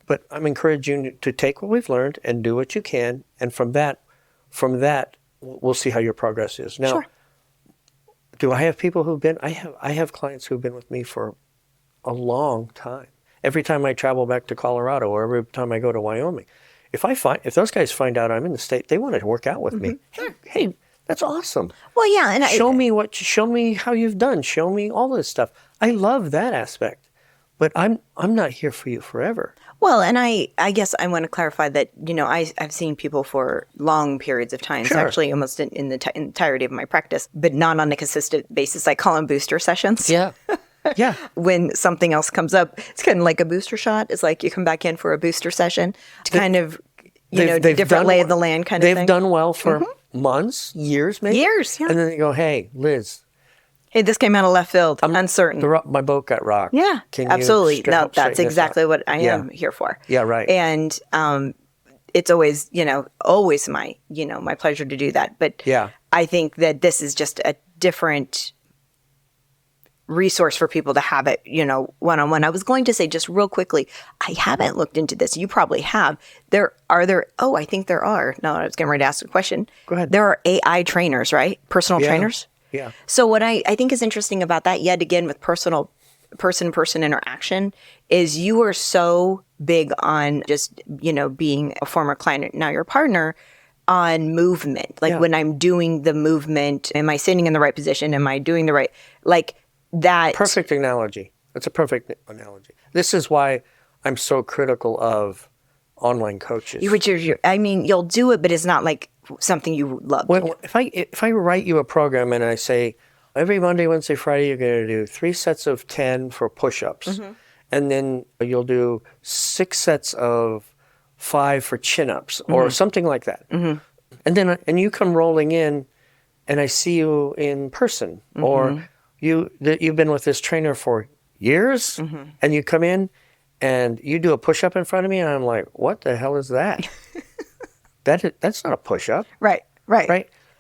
But I'm encouraging you to take what we've learned and do what you can. And from that, we'll see how your progress is. Now, do I have people who've been, I have clients who've been with me for a long time. Every time I travel back to Colorado or every time I go to Wyoming, if those guys find out I'm in the state, they want to work out with me. Hey, that's awesome. Well, yeah, and show me how you've done. Show me all this stuff. I love that aspect, but I'm not here for you forever. Well, and I guess I want to clarify that, I've seen people for long periods of time, Sure. actually almost in the entirety of my practice, but not on a consistent basis. I call them booster sessions. Yeah. Yeah. When something else comes up, it's kind of like a booster shot. It's like you come back in for a booster session to kind of, different lay of the land kind of thing. They've done well for months, years, maybe. Years, yeah. And then they go, hey, Liz. Hey, this came out of left field. I'm uncertain. My boat got rocked. Yeah, Can you absolutely. No, help that's straighten this exactly out? what I am here for. Yeah, right. And it's always, always my pleasure to do that. But Yeah. I think that this is just a different resource for people to have it, one-on-one. I was going to say just real quickly, I haven't looked into this. You probably have. I think there are. No, I was getting ready to ask a question. Go ahead. There are AI trainers, right? Personal trainers? Yeah. So what I think is interesting about that, yet again, with person-person interaction, is you are so big on just, being a former client, now your partner, on movement. Like when I'm doing the movement, am I sitting in the right position? Am I doing the right, like that? Perfect analogy. That's a perfect analogy. This is why I'm so critical of online coaches. You'll do it, but it's not like something you love. If I write you a program and I say, every Monday, Wednesday, Friday, you're going to do 3 sets of 10 for push-ups. And then you'll do 6 sets of 5 for chin-ups or something like that. And you come rolling in and I see you in person or you've been with this trainer for years and you come in and you do a push-up in front of me and I'm like, what the hell is that? That's not a push-up. Right.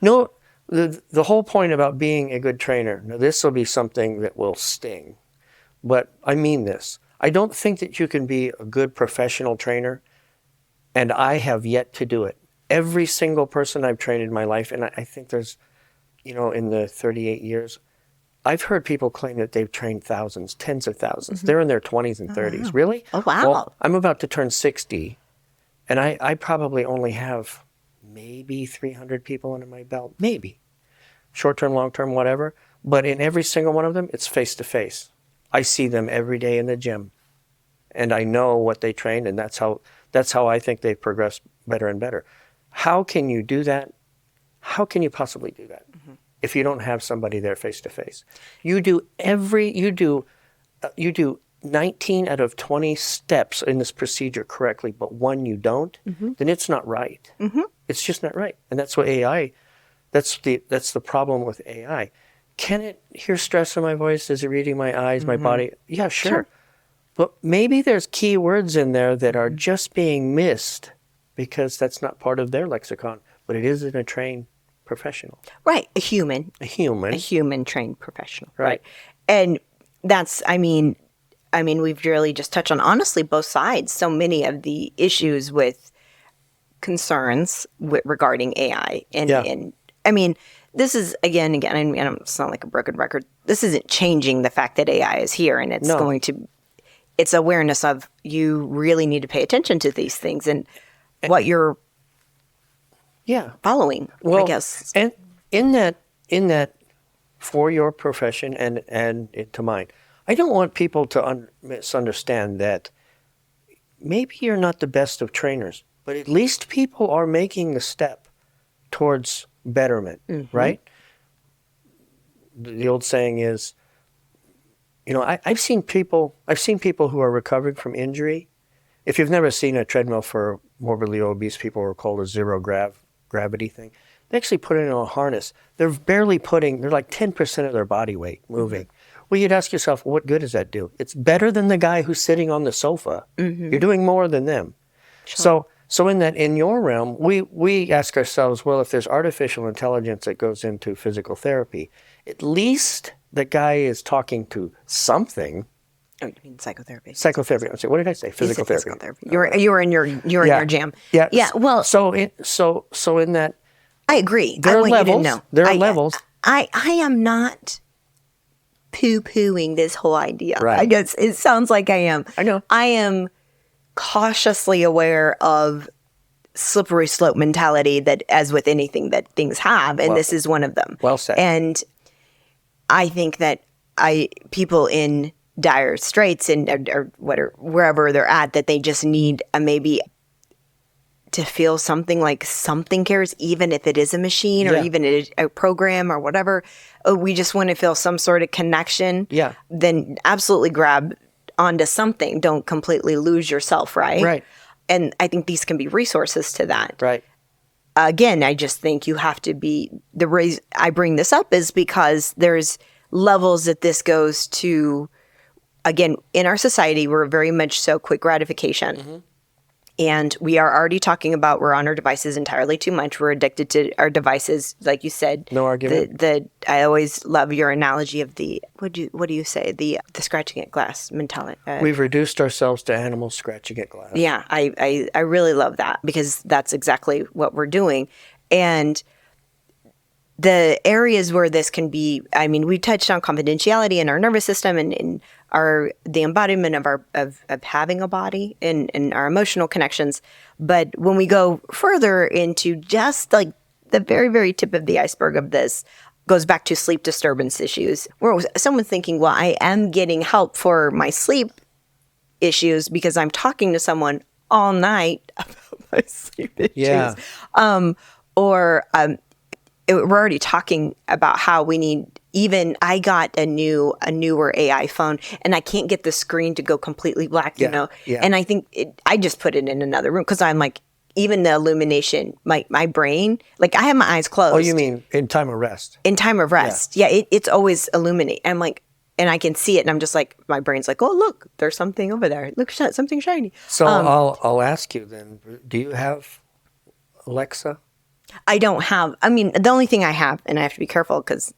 No, the whole point about being a good trainer, now this will be something that will sting, but I mean this. I don't think that you can be a good professional trainer, and I have yet to do it. Every single person I've trained in my life, and I think there's, in the 38 years, I've heard people claim that they've trained thousands, tens of thousands. They're in their 20s and 30s. Wow. Really? Oh, wow. Well, I'm about to turn 60, and I probably only have maybe 300 people under my belt. Maybe. Short-term, long-term, whatever. But in every single one of them, it's face-to-face. I see them every day in the gym, and I know what they train, and that's how I think they've progressed better and better. How can you do that? How can you possibly do that if you don't have somebody there face-to-face? You do 19 out of 20 steps in this procedure correctly, but one you don't, then it's not right. It's just not right. And that's what AI, that's the problem with AI. Can it hear stress in my voice? Is it reading my eyes, my body? Yeah, sure. But maybe there's key words in there that are just being missed because that's not part of their lexicon, but it is in a trained professional. Right. A human trained professional. Right. And that's, we've really just touched on, honestly, both sides. So many of the issues with concerns regarding AI. And this is, again, I don't sound like a broken record. This isn't changing the fact that AI is here, and it's it's awareness of you really need to pay attention to these things and what you're following, I guess. And in that for your profession and to mine, I don't want people to misunderstand that maybe you're not the best of trainers, but at least people are making the step towards betterment, right? The old saying is, I've seen people who are recovering from injury. If you've never seen a treadmill for morbidly obese people, or called a zero gravity thing, they actually put it in a harness. They're like 10% of their body weight moving. Well, you'd ask yourself, what good does that do? It's better than the guy who's sitting on the sofa. You're doing more than them. Sure. So So in your realm, we ask ourselves, well, if there's artificial intelligence that goes into physical therapy, at least the guy is talking to something. Oh, you mean psychotherapy? Psychotherapy. I'm sorry, what did I say? Physical therapy. Physical therapy. You were in your jam. Yeah. Yeah. Well, so in that, I agree. there I are want levels. You to know. There are levels. I am not poo-pooing this whole idea. Right. I guess it sounds like I am. I know. I am cautiously aware of slippery slope mentality that, as with anything that things have, and this is one of them. Well said. And I think that people in dire straits or wherever they're at, that they just need maybe to feel something like something cares, even if it is a machine or even a program or whatever. We just want to feel some sort of connection. Yeah. Then absolutely grab onto something. Don't completely lose yourself, right? Right. And I think these can be resources to that. Right. Again, I just think you have to be, the reason I bring this up is because there's levels that this goes to. Again, in our society, we're very much so quick gratification. Mm-hmm. And we are already talking about we're on our devices entirely too much. We're addicted to our devices, like you said. No argument. I always love your analogy of the what do you say, the scratching at glass mentality. We've reduced ourselves to animals scratching at glass. Yeah, I really love that, because that's exactly what we're doing. And the areas where this can be, I mean, we touched on confidentiality in our nervous system and the embodiment of having a body and our emotional connections. But when we go further into just like the very, very tip of the iceberg of this, goes back to sleep disturbance issues, where someone's thinking, well, I am getting help for my sleep issues because I'm talking to someone all night about my sleep issues. Yeah. We're already talking about how we need, even I got a newer AI phone and I can't get the screen to go completely black, you know? Yeah. And I think I just put it in another room because I'm like, even the illumination, my brain, like I have my eyes closed. Oh, you mean in time of rest? In time of rest. Yeah, it's always illuminate. I'm like, and I can see it and I'm just like, my brain's like, oh, look, there's something over there. Look, something shiny. So I'll ask you then, do you have Alexa? I don't have, I mean, the only thing I have, and I have to be careful because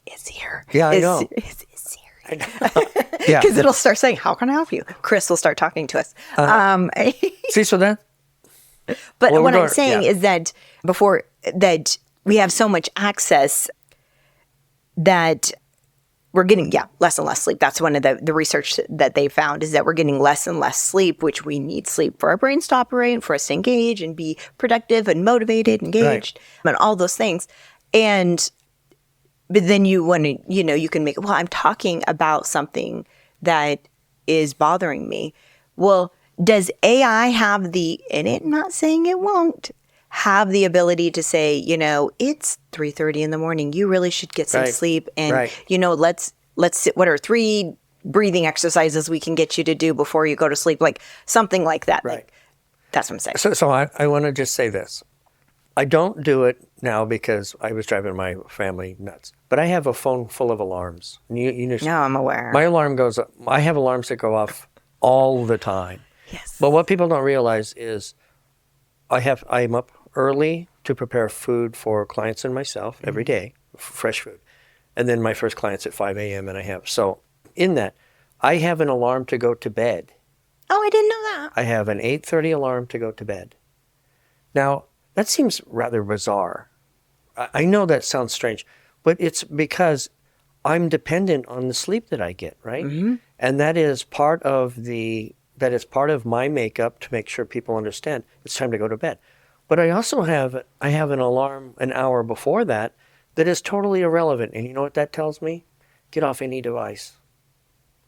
it's here. Yeah, I know. It's here. I know. Yeah. Because it'll start saying, how can I help you? Chris will start talking to us. See, so that. But well, what I'm saying is that before that we have so much access that we're getting, less and less sleep. That's one of the research that they found, is that we're getting less and less sleep, which we need sleep for our brains to operate, for us to engage and be productive and motivated, engaged, and all those things. But then you want to, you can make, well, I'm talking about something that is bothering me. Well, does AI have and it not saying it won't, have the ability to say, it's 3:30 in the morning. You really should get some sleep. And, let's sit, what are 3 breathing exercises we can get you to do before you go to sleep? Like something like that. Right. Like, that's what I'm saying. So I want to just say this. I don't do it now because I was driving my family nuts. But I have a phone full of alarms. No, I'm aware. My alarm goes up. I have alarms that go off all the time. Yes. But what people don't realize is I'm up early to prepare food for clients and myself every day, fresh food. And then my first client's at 5 a.m. So in that, I have an alarm to go to bed. Oh, I didn't know that. I have an 8:30 alarm to go to bed. Now, that seems rather bizarre. I know that sounds strange, but it's because I'm dependent on the sleep that I get, right? Mm-hmm. And that is part of my makeup to make sure people understand it's time to go to bed. But I also have an alarm an hour before that is totally irrelevant. And you know what that tells me? Get off any device.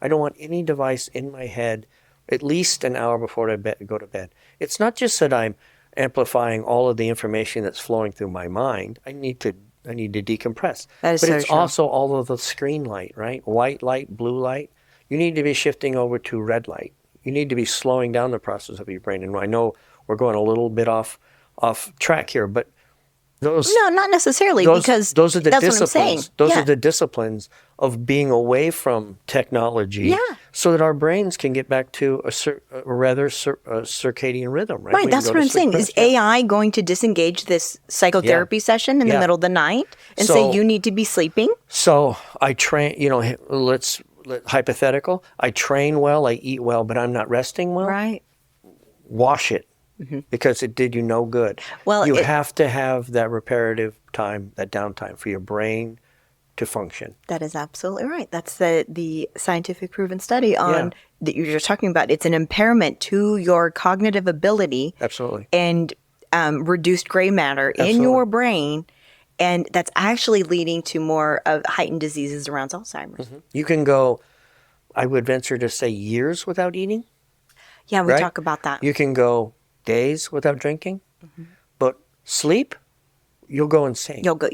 I don't want any device in my head at least an hour before I go to bed. It's not just that I'm amplifying all of the information that's flowing through my mind. I need to decompress. That is but so it's true. also all of the screen light, right? White light, blue light. You need to be shifting over to red light. You need to be slowing down the process of your brain. And I know we're going a little bit off track here, but no, not necessarily, because those are the that's disciplines. what I'm saying. Those are the disciplines of being away from technology so that our brains can get back to a circadian rhythm, right? Right, We that's can what go I'm to sleep saying. Is rest, yeah. AI going to disengage this psychotherapy session in the Yeah. middle of the night and So- say you need to be sleeping? So I train, hypothetical, I train well, I eat well, but I'm not resting well. Right. Wash it because it did you no good. Well, you it- have to have that reparative time, that downtime for your brain to function. That is absolutely right. That's the scientific proven study on that you're just talking about. It's an impairment to your cognitive ability Absolutely. and reduced gray matter in your brain. And that's actually leading to more of heightened diseases around Alzheimer's. You can go, I would venture to say years without eating. Yeah, we Right? talk about that. You can go days without drinking, but sleep, you'll go insane. You'll go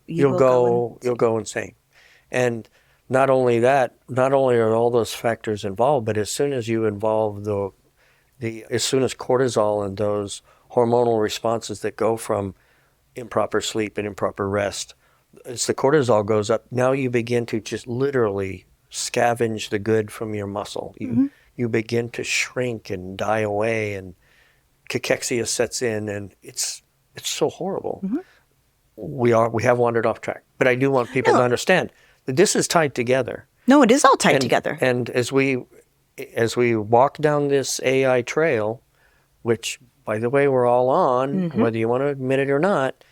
You'll go insane. And not only that, not only are all those factors involved, but as soon as you involve as soon as cortisol and those hormonal responses that go from improper sleep and improper rest, as the cortisol goes up, now you begin to just literally scavenge the good from your muscle. You begin to shrink and die away, and cachexia sets in, and it's so horrible. We have wandered off track, but I do want people to understand that this is tied together. No, it is all tied together. And as we walk down this AI trail, which, by the way, we're all on, whether you want to admit it or not,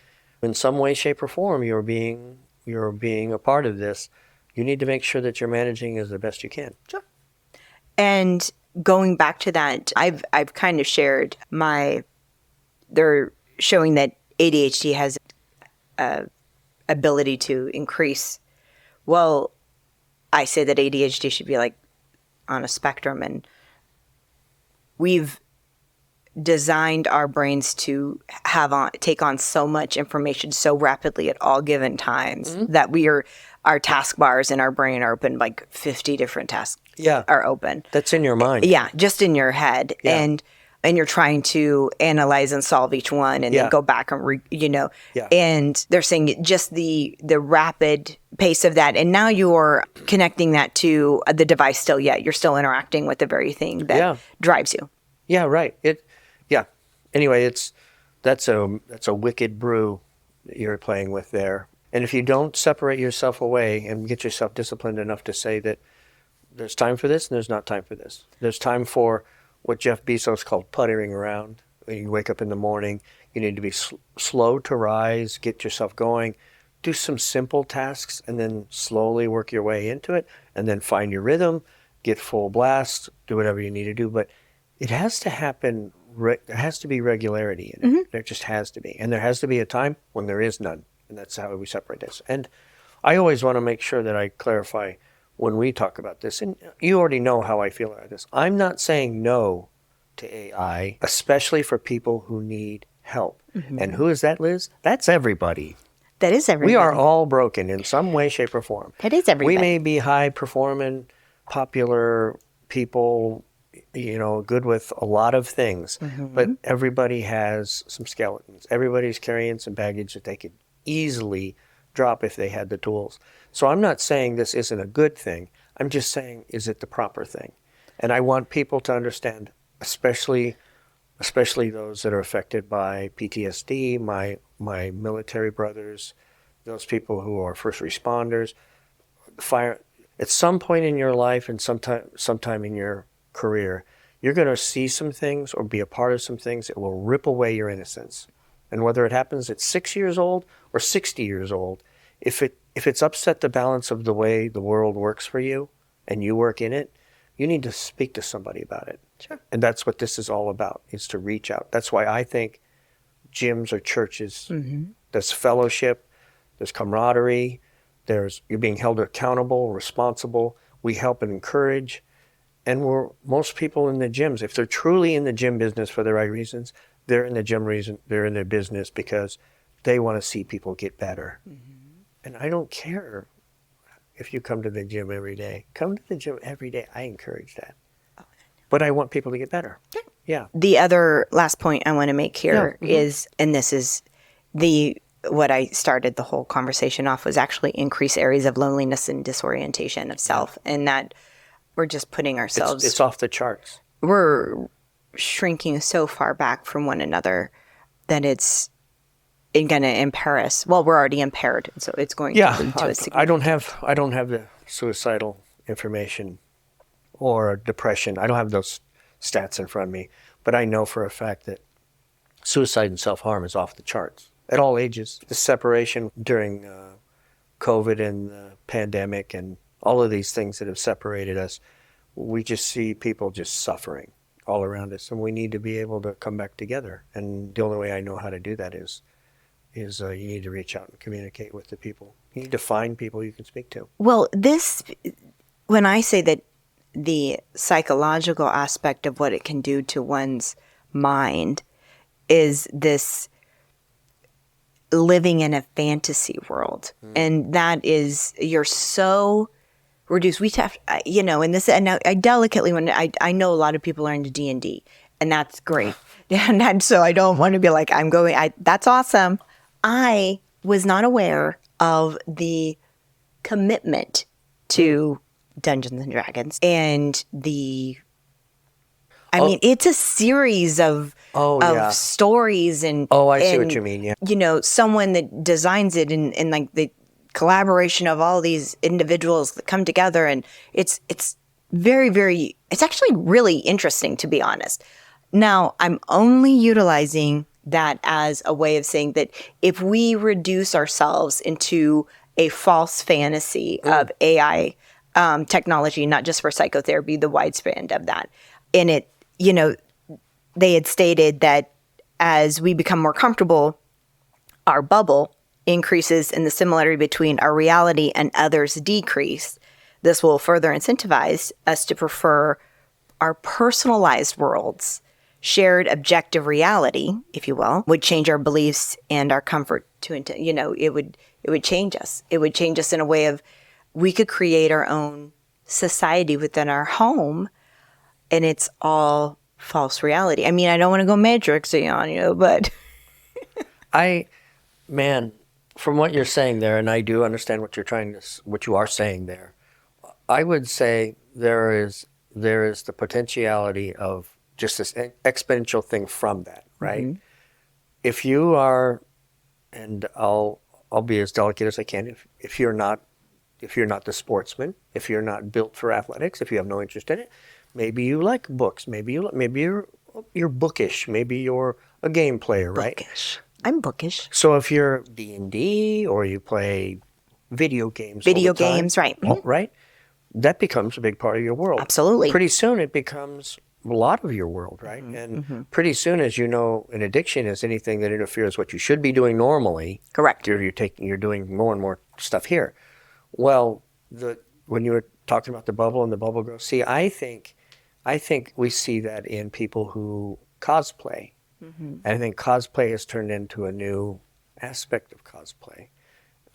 in some way, shape, or form, you're being a part of this. You need to make sure that you're managing as the best you can. Sure. And going back to that, I've kind of shared they're showing that ADHD has ability to increase. Well, I say that ADHD should be like on a spectrum, and we've designed our brains to take on so much information so rapidly at all given times that our taskbars in our brain are open, like 50 different tasks are open. That's in your mind. Yeah, just in your head. Yeah. And you're trying to analyze and solve each one and then go back and and they're saying just the rapid pace of that. And now you're connecting that to the device still yet. You're still interacting with the very thing that drives you. Yeah, right. Anyway, that's a wicked brew that you're playing with there. And if you don't separate yourself away and get yourself disciplined enough to say that there's time for this and there's not time for this. There's time for what Jeff Bezos called puttering around. When you wake up in the morning, you need to be slow to rise, get yourself going, do some simple tasks, and then slowly work your way into it, and then find your rhythm, get full blast, do whatever you need to do. But it has to happen. There has to be regularity in it. There just has to be. And there has to be a time when there is none. And that's how we separate this. And I always want to make sure that I clarify when we talk about this. And you already know how I feel about this. I'm not saying no to AI, especially for people who need help. And who is that, Liz? That's everybody. That is everybody. We are all broken in some way, shape, or form. That is everybody. We may be high-performing, popular people, good with a lot of things, but everybody has some skeletons. Everybody's carrying some baggage that they could easily drop if they had the tools. So I'm not saying this isn't a good thing. I'm just saying, is it the proper thing? And I want people to understand, especially those that are affected by PTSD, my military brothers, those people who are first responders, fire. At some point in your life and sometime in your career, you're going to see some things or be a part of some things that will rip away your innocence. And whether it happens at 6 years old or 60 years old, if it's upset the balance of the way the world works for you and you work in it, you need to speak to somebody about it. Sure. And that's what this is all about, is to reach out. That's why I think gyms or churches, there's fellowship, there's camaraderie, you're being held accountable, responsible. We help and encourage. And most people in the gyms, if they're truly in the gym business for the right reasons, they're in their business because they want to see people get better. And I don't care if you come to the gym every day. Come to the gym every day. I encourage that. But I want people to get better. Yeah. The other last point I want to make here is, and this is what I started the whole conversation off, was actually increase areas of loneliness and disorientation of self. And that we're just putting ourselves, It's off the charts. we're shrinking so far back from one another that it's going to impair us. Well, we're already impaired, so it's going to lead to a I don't have the suicidal information or depression. I don't have those stats in front of me, but I know for a fact that suicide and self-harm is off the charts at all ages. The separation during COVID and the pandemic and all of these things that have separated us, we just see people just suffering all around us, and we need to be able to come back together. And the only way I know how to do that is you need to reach out and communicate with the people. You need to find people you can speak to. Well, when I say that the psychological aspect of what it can do to one's mind is this living in a fantasy world. And that is, you're so reduced. We have, and this, and I delicately, when I know a lot of people are into D&D, and that's great. And so I don't want to be like, that's awesome. I was not aware of the commitment to Dungeons and Dragons and it's a series of stories and I see what you mean. Yeah. Someone that designs it and like the collaboration of all these individuals that come together, and it's very, very, it's actually really interesting, to be honest. Now, I'm only utilizing that as a way of saying that if we reduce ourselves into a false fantasy of AI technology, not just for psychotherapy, the widespread of that, and it, they had stated that as we become more comfortable, our bubble increases and the similarity between our reality and others decrease. This will further incentivize us to prefer our personalized worlds. Shared objective reality, if you will, would change our beliefs and our comfort to, it would change us. It would change us in a way of, we could create our own society within our home, and it's all false reality. I mean, I don't want to go Matrixy on you, but from what you're saying there, and I do understand what you are saying there, I would say there is the potentiality of just this exponential thing from that, right? Mm-hmm. If you are, and I'll be as delicate as I can, if you're not the sportsman, if you're not built for athletics, if you have no interest in it, maybe you like books, maybe you're bookish, maybe you're a game player, right? Bookish. I'm bookish. So if you're D&D or you play video games, right? Mm-hmm. Right, that becomes a big part of your world. Absolutely. Pretty soon it becomes a lot of your world, right? Mm-hmm. And pretty soon, as you know, an addiction is anything that interferes with what you should be doing normally. Correct. You're doing more and more stuff here. Well, when you were talking about the bubble and the bubble growth, see, I think we see that in people who cosplay. Mm-hmm. And I think cosplay has turned into a new aspect of cosplay.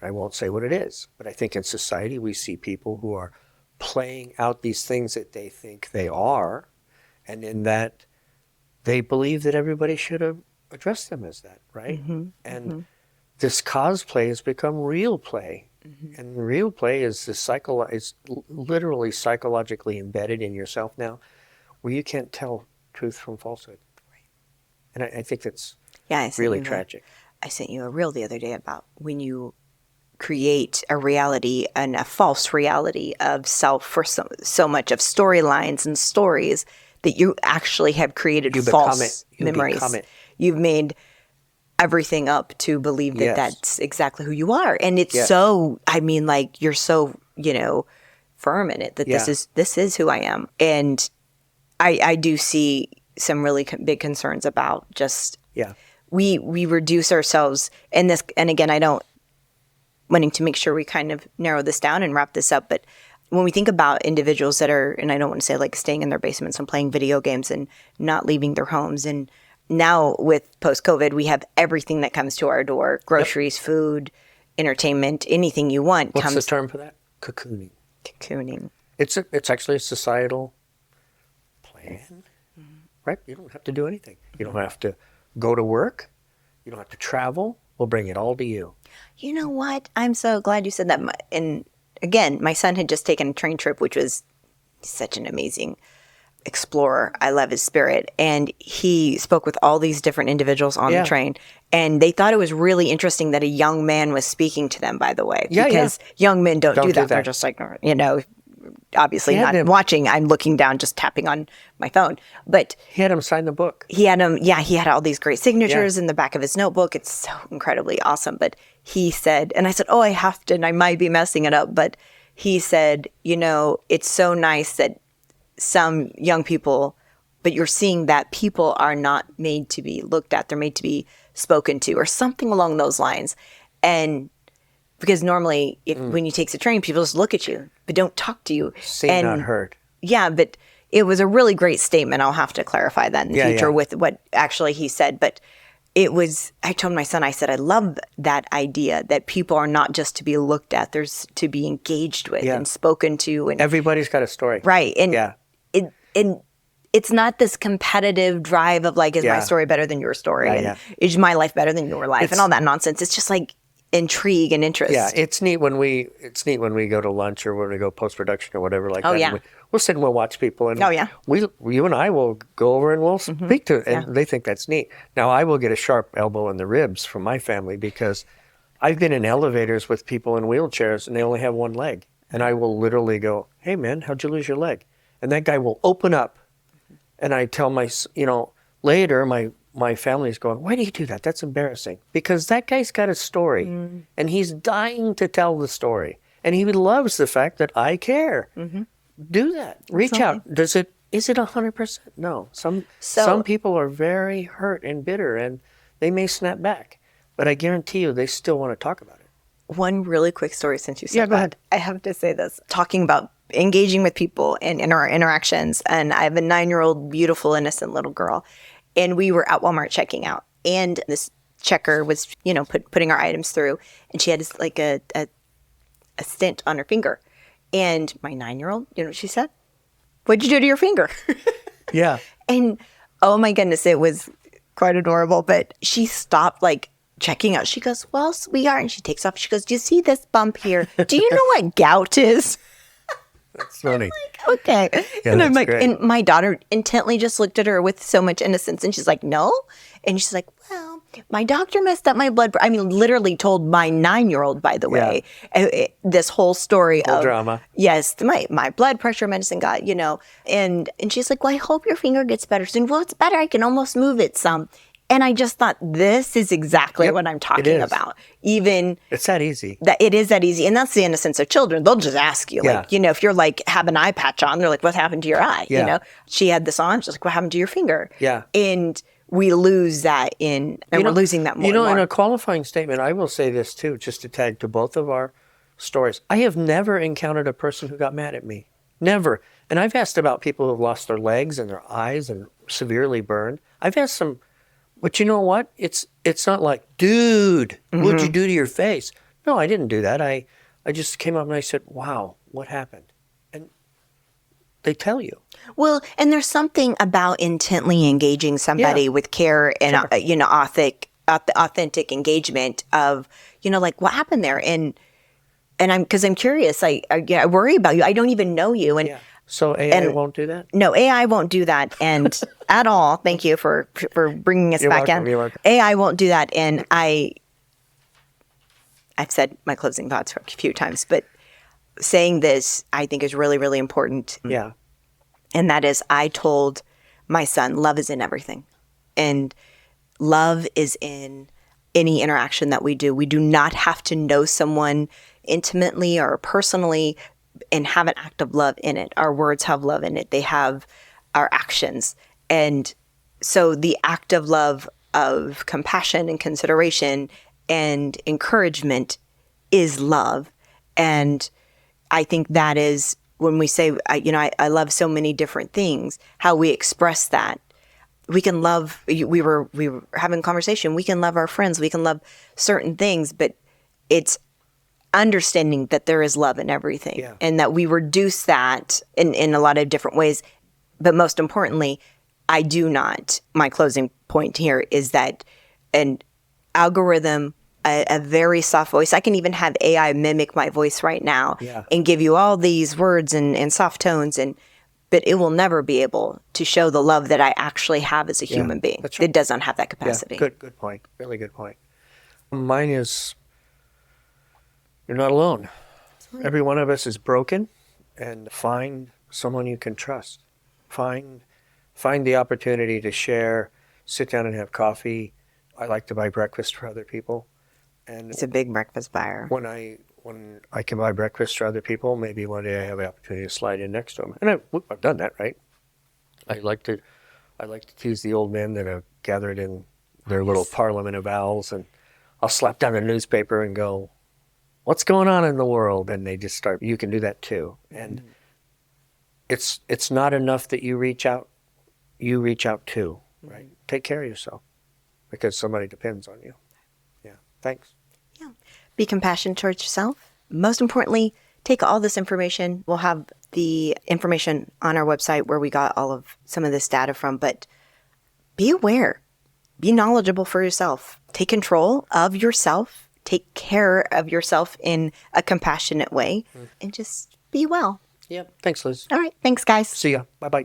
I won't say what it is, but I think in society we see people who are playing out these things that they think they are, and in that they believe that everybody should have addressed them as that, right? Mm-hmm. And this cosplay has become real play. Mm-hmm. And real play is is literally psychologically embedded in yourself now, where you can't tell truth from falsehood. Right. And I think that's really tragic. I sent you a reel the other day about when you create a reality and a false reality of self for so much of storylines and stories that you actually have created false memories. You've made everything up to believe that that's exactly who you are. And it's so, I mean, like, you're so, firm in it that this is who I am. And I do see some really big concerns about just, we reduce ourselves in this. And again, I don't wanting to make sure we kind of narrow this down and wrap this up. But when we think about individuals that are, and I don't want to say like staying in their basements and playing video games and not leaving their homes, and now with post-COVID, we have everything that comes to our door: groceries, food, entertainment, anything you want. What's the term for that? Cocooning. Cocooning. It's actually a societal plan, right? You don't have to do anything. You don't have to go to work. You don't have to travel. We'll bring it all to you. You know what? I'm so glad you said that. And again, my son had just taken a train trip, which was He's such an amazing explorer. I love his spirit. And he spoke with all these different individuals on the train. And they thought it was really interesting that a young man was speaking to them, by the way. Because young men don't do that. They're just like, obviously not watching. I'm looking down, just tapping on my phone. But he had him sign the book. He had all these great signatures in the back of his notebook. It's so incredibly awesome. But he said, and I said, I have to, and I might be messing it up. But he said, it's so nice that some young people, but you're seeing that people are not made to be looked at. They're made to be spoken to, or something along those lines. And because normally when you take the train, people just look at you, but don't talk to you. Seen, not heard. Yeah, but it was a really great statement. I'll have to clarify that in the future with what actually he said. But I told my son, I said, I love that idea that people are not just to be looked at, there's to be engaged with and spoken to. And everybody's got a story. Right. And it's not this competitive drive of like, is my story better than your story? And is my life better than your life? And all that nonsense. It's just like intrigue and interest. Yeah, it's neat when we go to lunch or when we go post-production or whatever like that. Yeah. We'll sit and we'll watch people, and you and I will go over and we'll speak to it, and they think that's neat. Now, I will get a sharp elbow in the ribs from my family because I've been in elevators with people in wheelchairs and they only have one leg, and I will literally go, "Hey man, how'd you lose your leg?" And that guy will open up, and I tell later my family's going, "Why do you do that? That's embarrassing." Because that guy's got a story, and he's dying to tell the story, and he loves the fact that I care. Do that. Reach out. Is it 100%? No. Some people are very hurt and bitter, and they may snap back, but I guarantee you they still want to talk about it. One really quick story since you said go ahead. I have to say this. Talking about engaging with people and in our interactions, and I have a 9-year-old, beautiful, innocent little girl. And we were at Walmart checking out, and this checker was, putting our items through, and she had this, like a stint on her finger. And my 9-year-old, you know what she said? "What'd you do to your finger?" Yeah. And oh my goodness, it was quite adorable. But she stopped like checking out. She goes, "Well, sweetheart," and she takes off. She goes, "Do you see this bump here? Do you know what gout is?" That's funny. Like, okay. Yeah, and I'm like, great. and my daughter intently just looked at her with so much innocence, and she's like, "No," and she's like, "Well, my doctor messed up my blood." I mean, literally told my 9-year-old, by the way, this whole story of drama. Yes, my blood pressure medicine got, and she's like, "Well, I hope your finger gets better soon." "Well, it's better. I can almost move it some." And I just thought, this is exactly what I'm talking about. Even it's that easy. That it is that easy. And that's the innocence of children. They'll just ask you, like, if you're like, have an eye patch on, they're like, "What happened to your eye?" She had this on. She's like, "What happened to your finger?" Yeah. And we lose that we're losing that more and more. In a qualifying statement, I will say this too, just to tag to both of our stories. I have never encountered a person who got mad at me. Never. And I've asked about people who have lost their legs and their eyes and severely burned. I've asked some. But you know what? It's not like, "Dude, what'd you do to your face?" No, I didn't do that. I just came up and I said, "Wow, what happened?" And they tell you. Well, and there's something about intently engaging somebody with care and authentic engagement of, like, what happened there? And because I'm curious, I worry about you. I don't even know you, and. So AI won't do that? No, AI won't do that, and at all. Thank you for bringing us back in. You're welcome. AI won't do that, and I've said my closing thoughts a few times, but saying this I think is really, really important. Yeah. And that is, I told my son, love is in everything, and love is in any interaction that we do. We do not have to know someone intimately or personally and have an act of love in it. Our words have love in it. They have our actions. And so the act of love, of compassion and consideration and encouragement is love. And I think that is when we say, I love so many different things, how we express that. We can love, we were having a conversation, we can love our friends, we can love certain things, but it's understanding that there is love in everything and that we reduce that in a lot of different ways. But most importantly, my closing point here is that an algorithm, a very soft voice, I can even have AI mimic my voice right now and give you all these words and soft tones. but it will never be able to show the love that I actually have as a human being. that's right. It does not have that capacity. Yeah, good point. Really good point. Mine is, you're not alone. Every one of us is broken, and find someone you can trust. Find the opportunity to share, sit down and have coffee. I like to buy breakfast for other people. And It's a big breakfast buyer. when I can buy breakfast for other people, maybe one day I have the opportunity to slide in next to them. And I've done that, right? I like to tease the old men that are gathered in their little parliament of owls, and I'll slap down a newspaper and go, "What's going on in the world?" And they just start, you can do that too. And it's not enough that you reach out too, right? Take care of yourself because somebody depends on you. Yeah. Thanks. Be compassionate towards yourself. Most importantly, take all this information. We'll have the information on our website where we got all of some of this data from, but be aware, be knowledgeable for yourself. Take control of yourself. Take care of yourself in a compassionate way and just be well. Yeah. Thanks, Liz. All right. Thanks, guys. See ya. Bye-bye.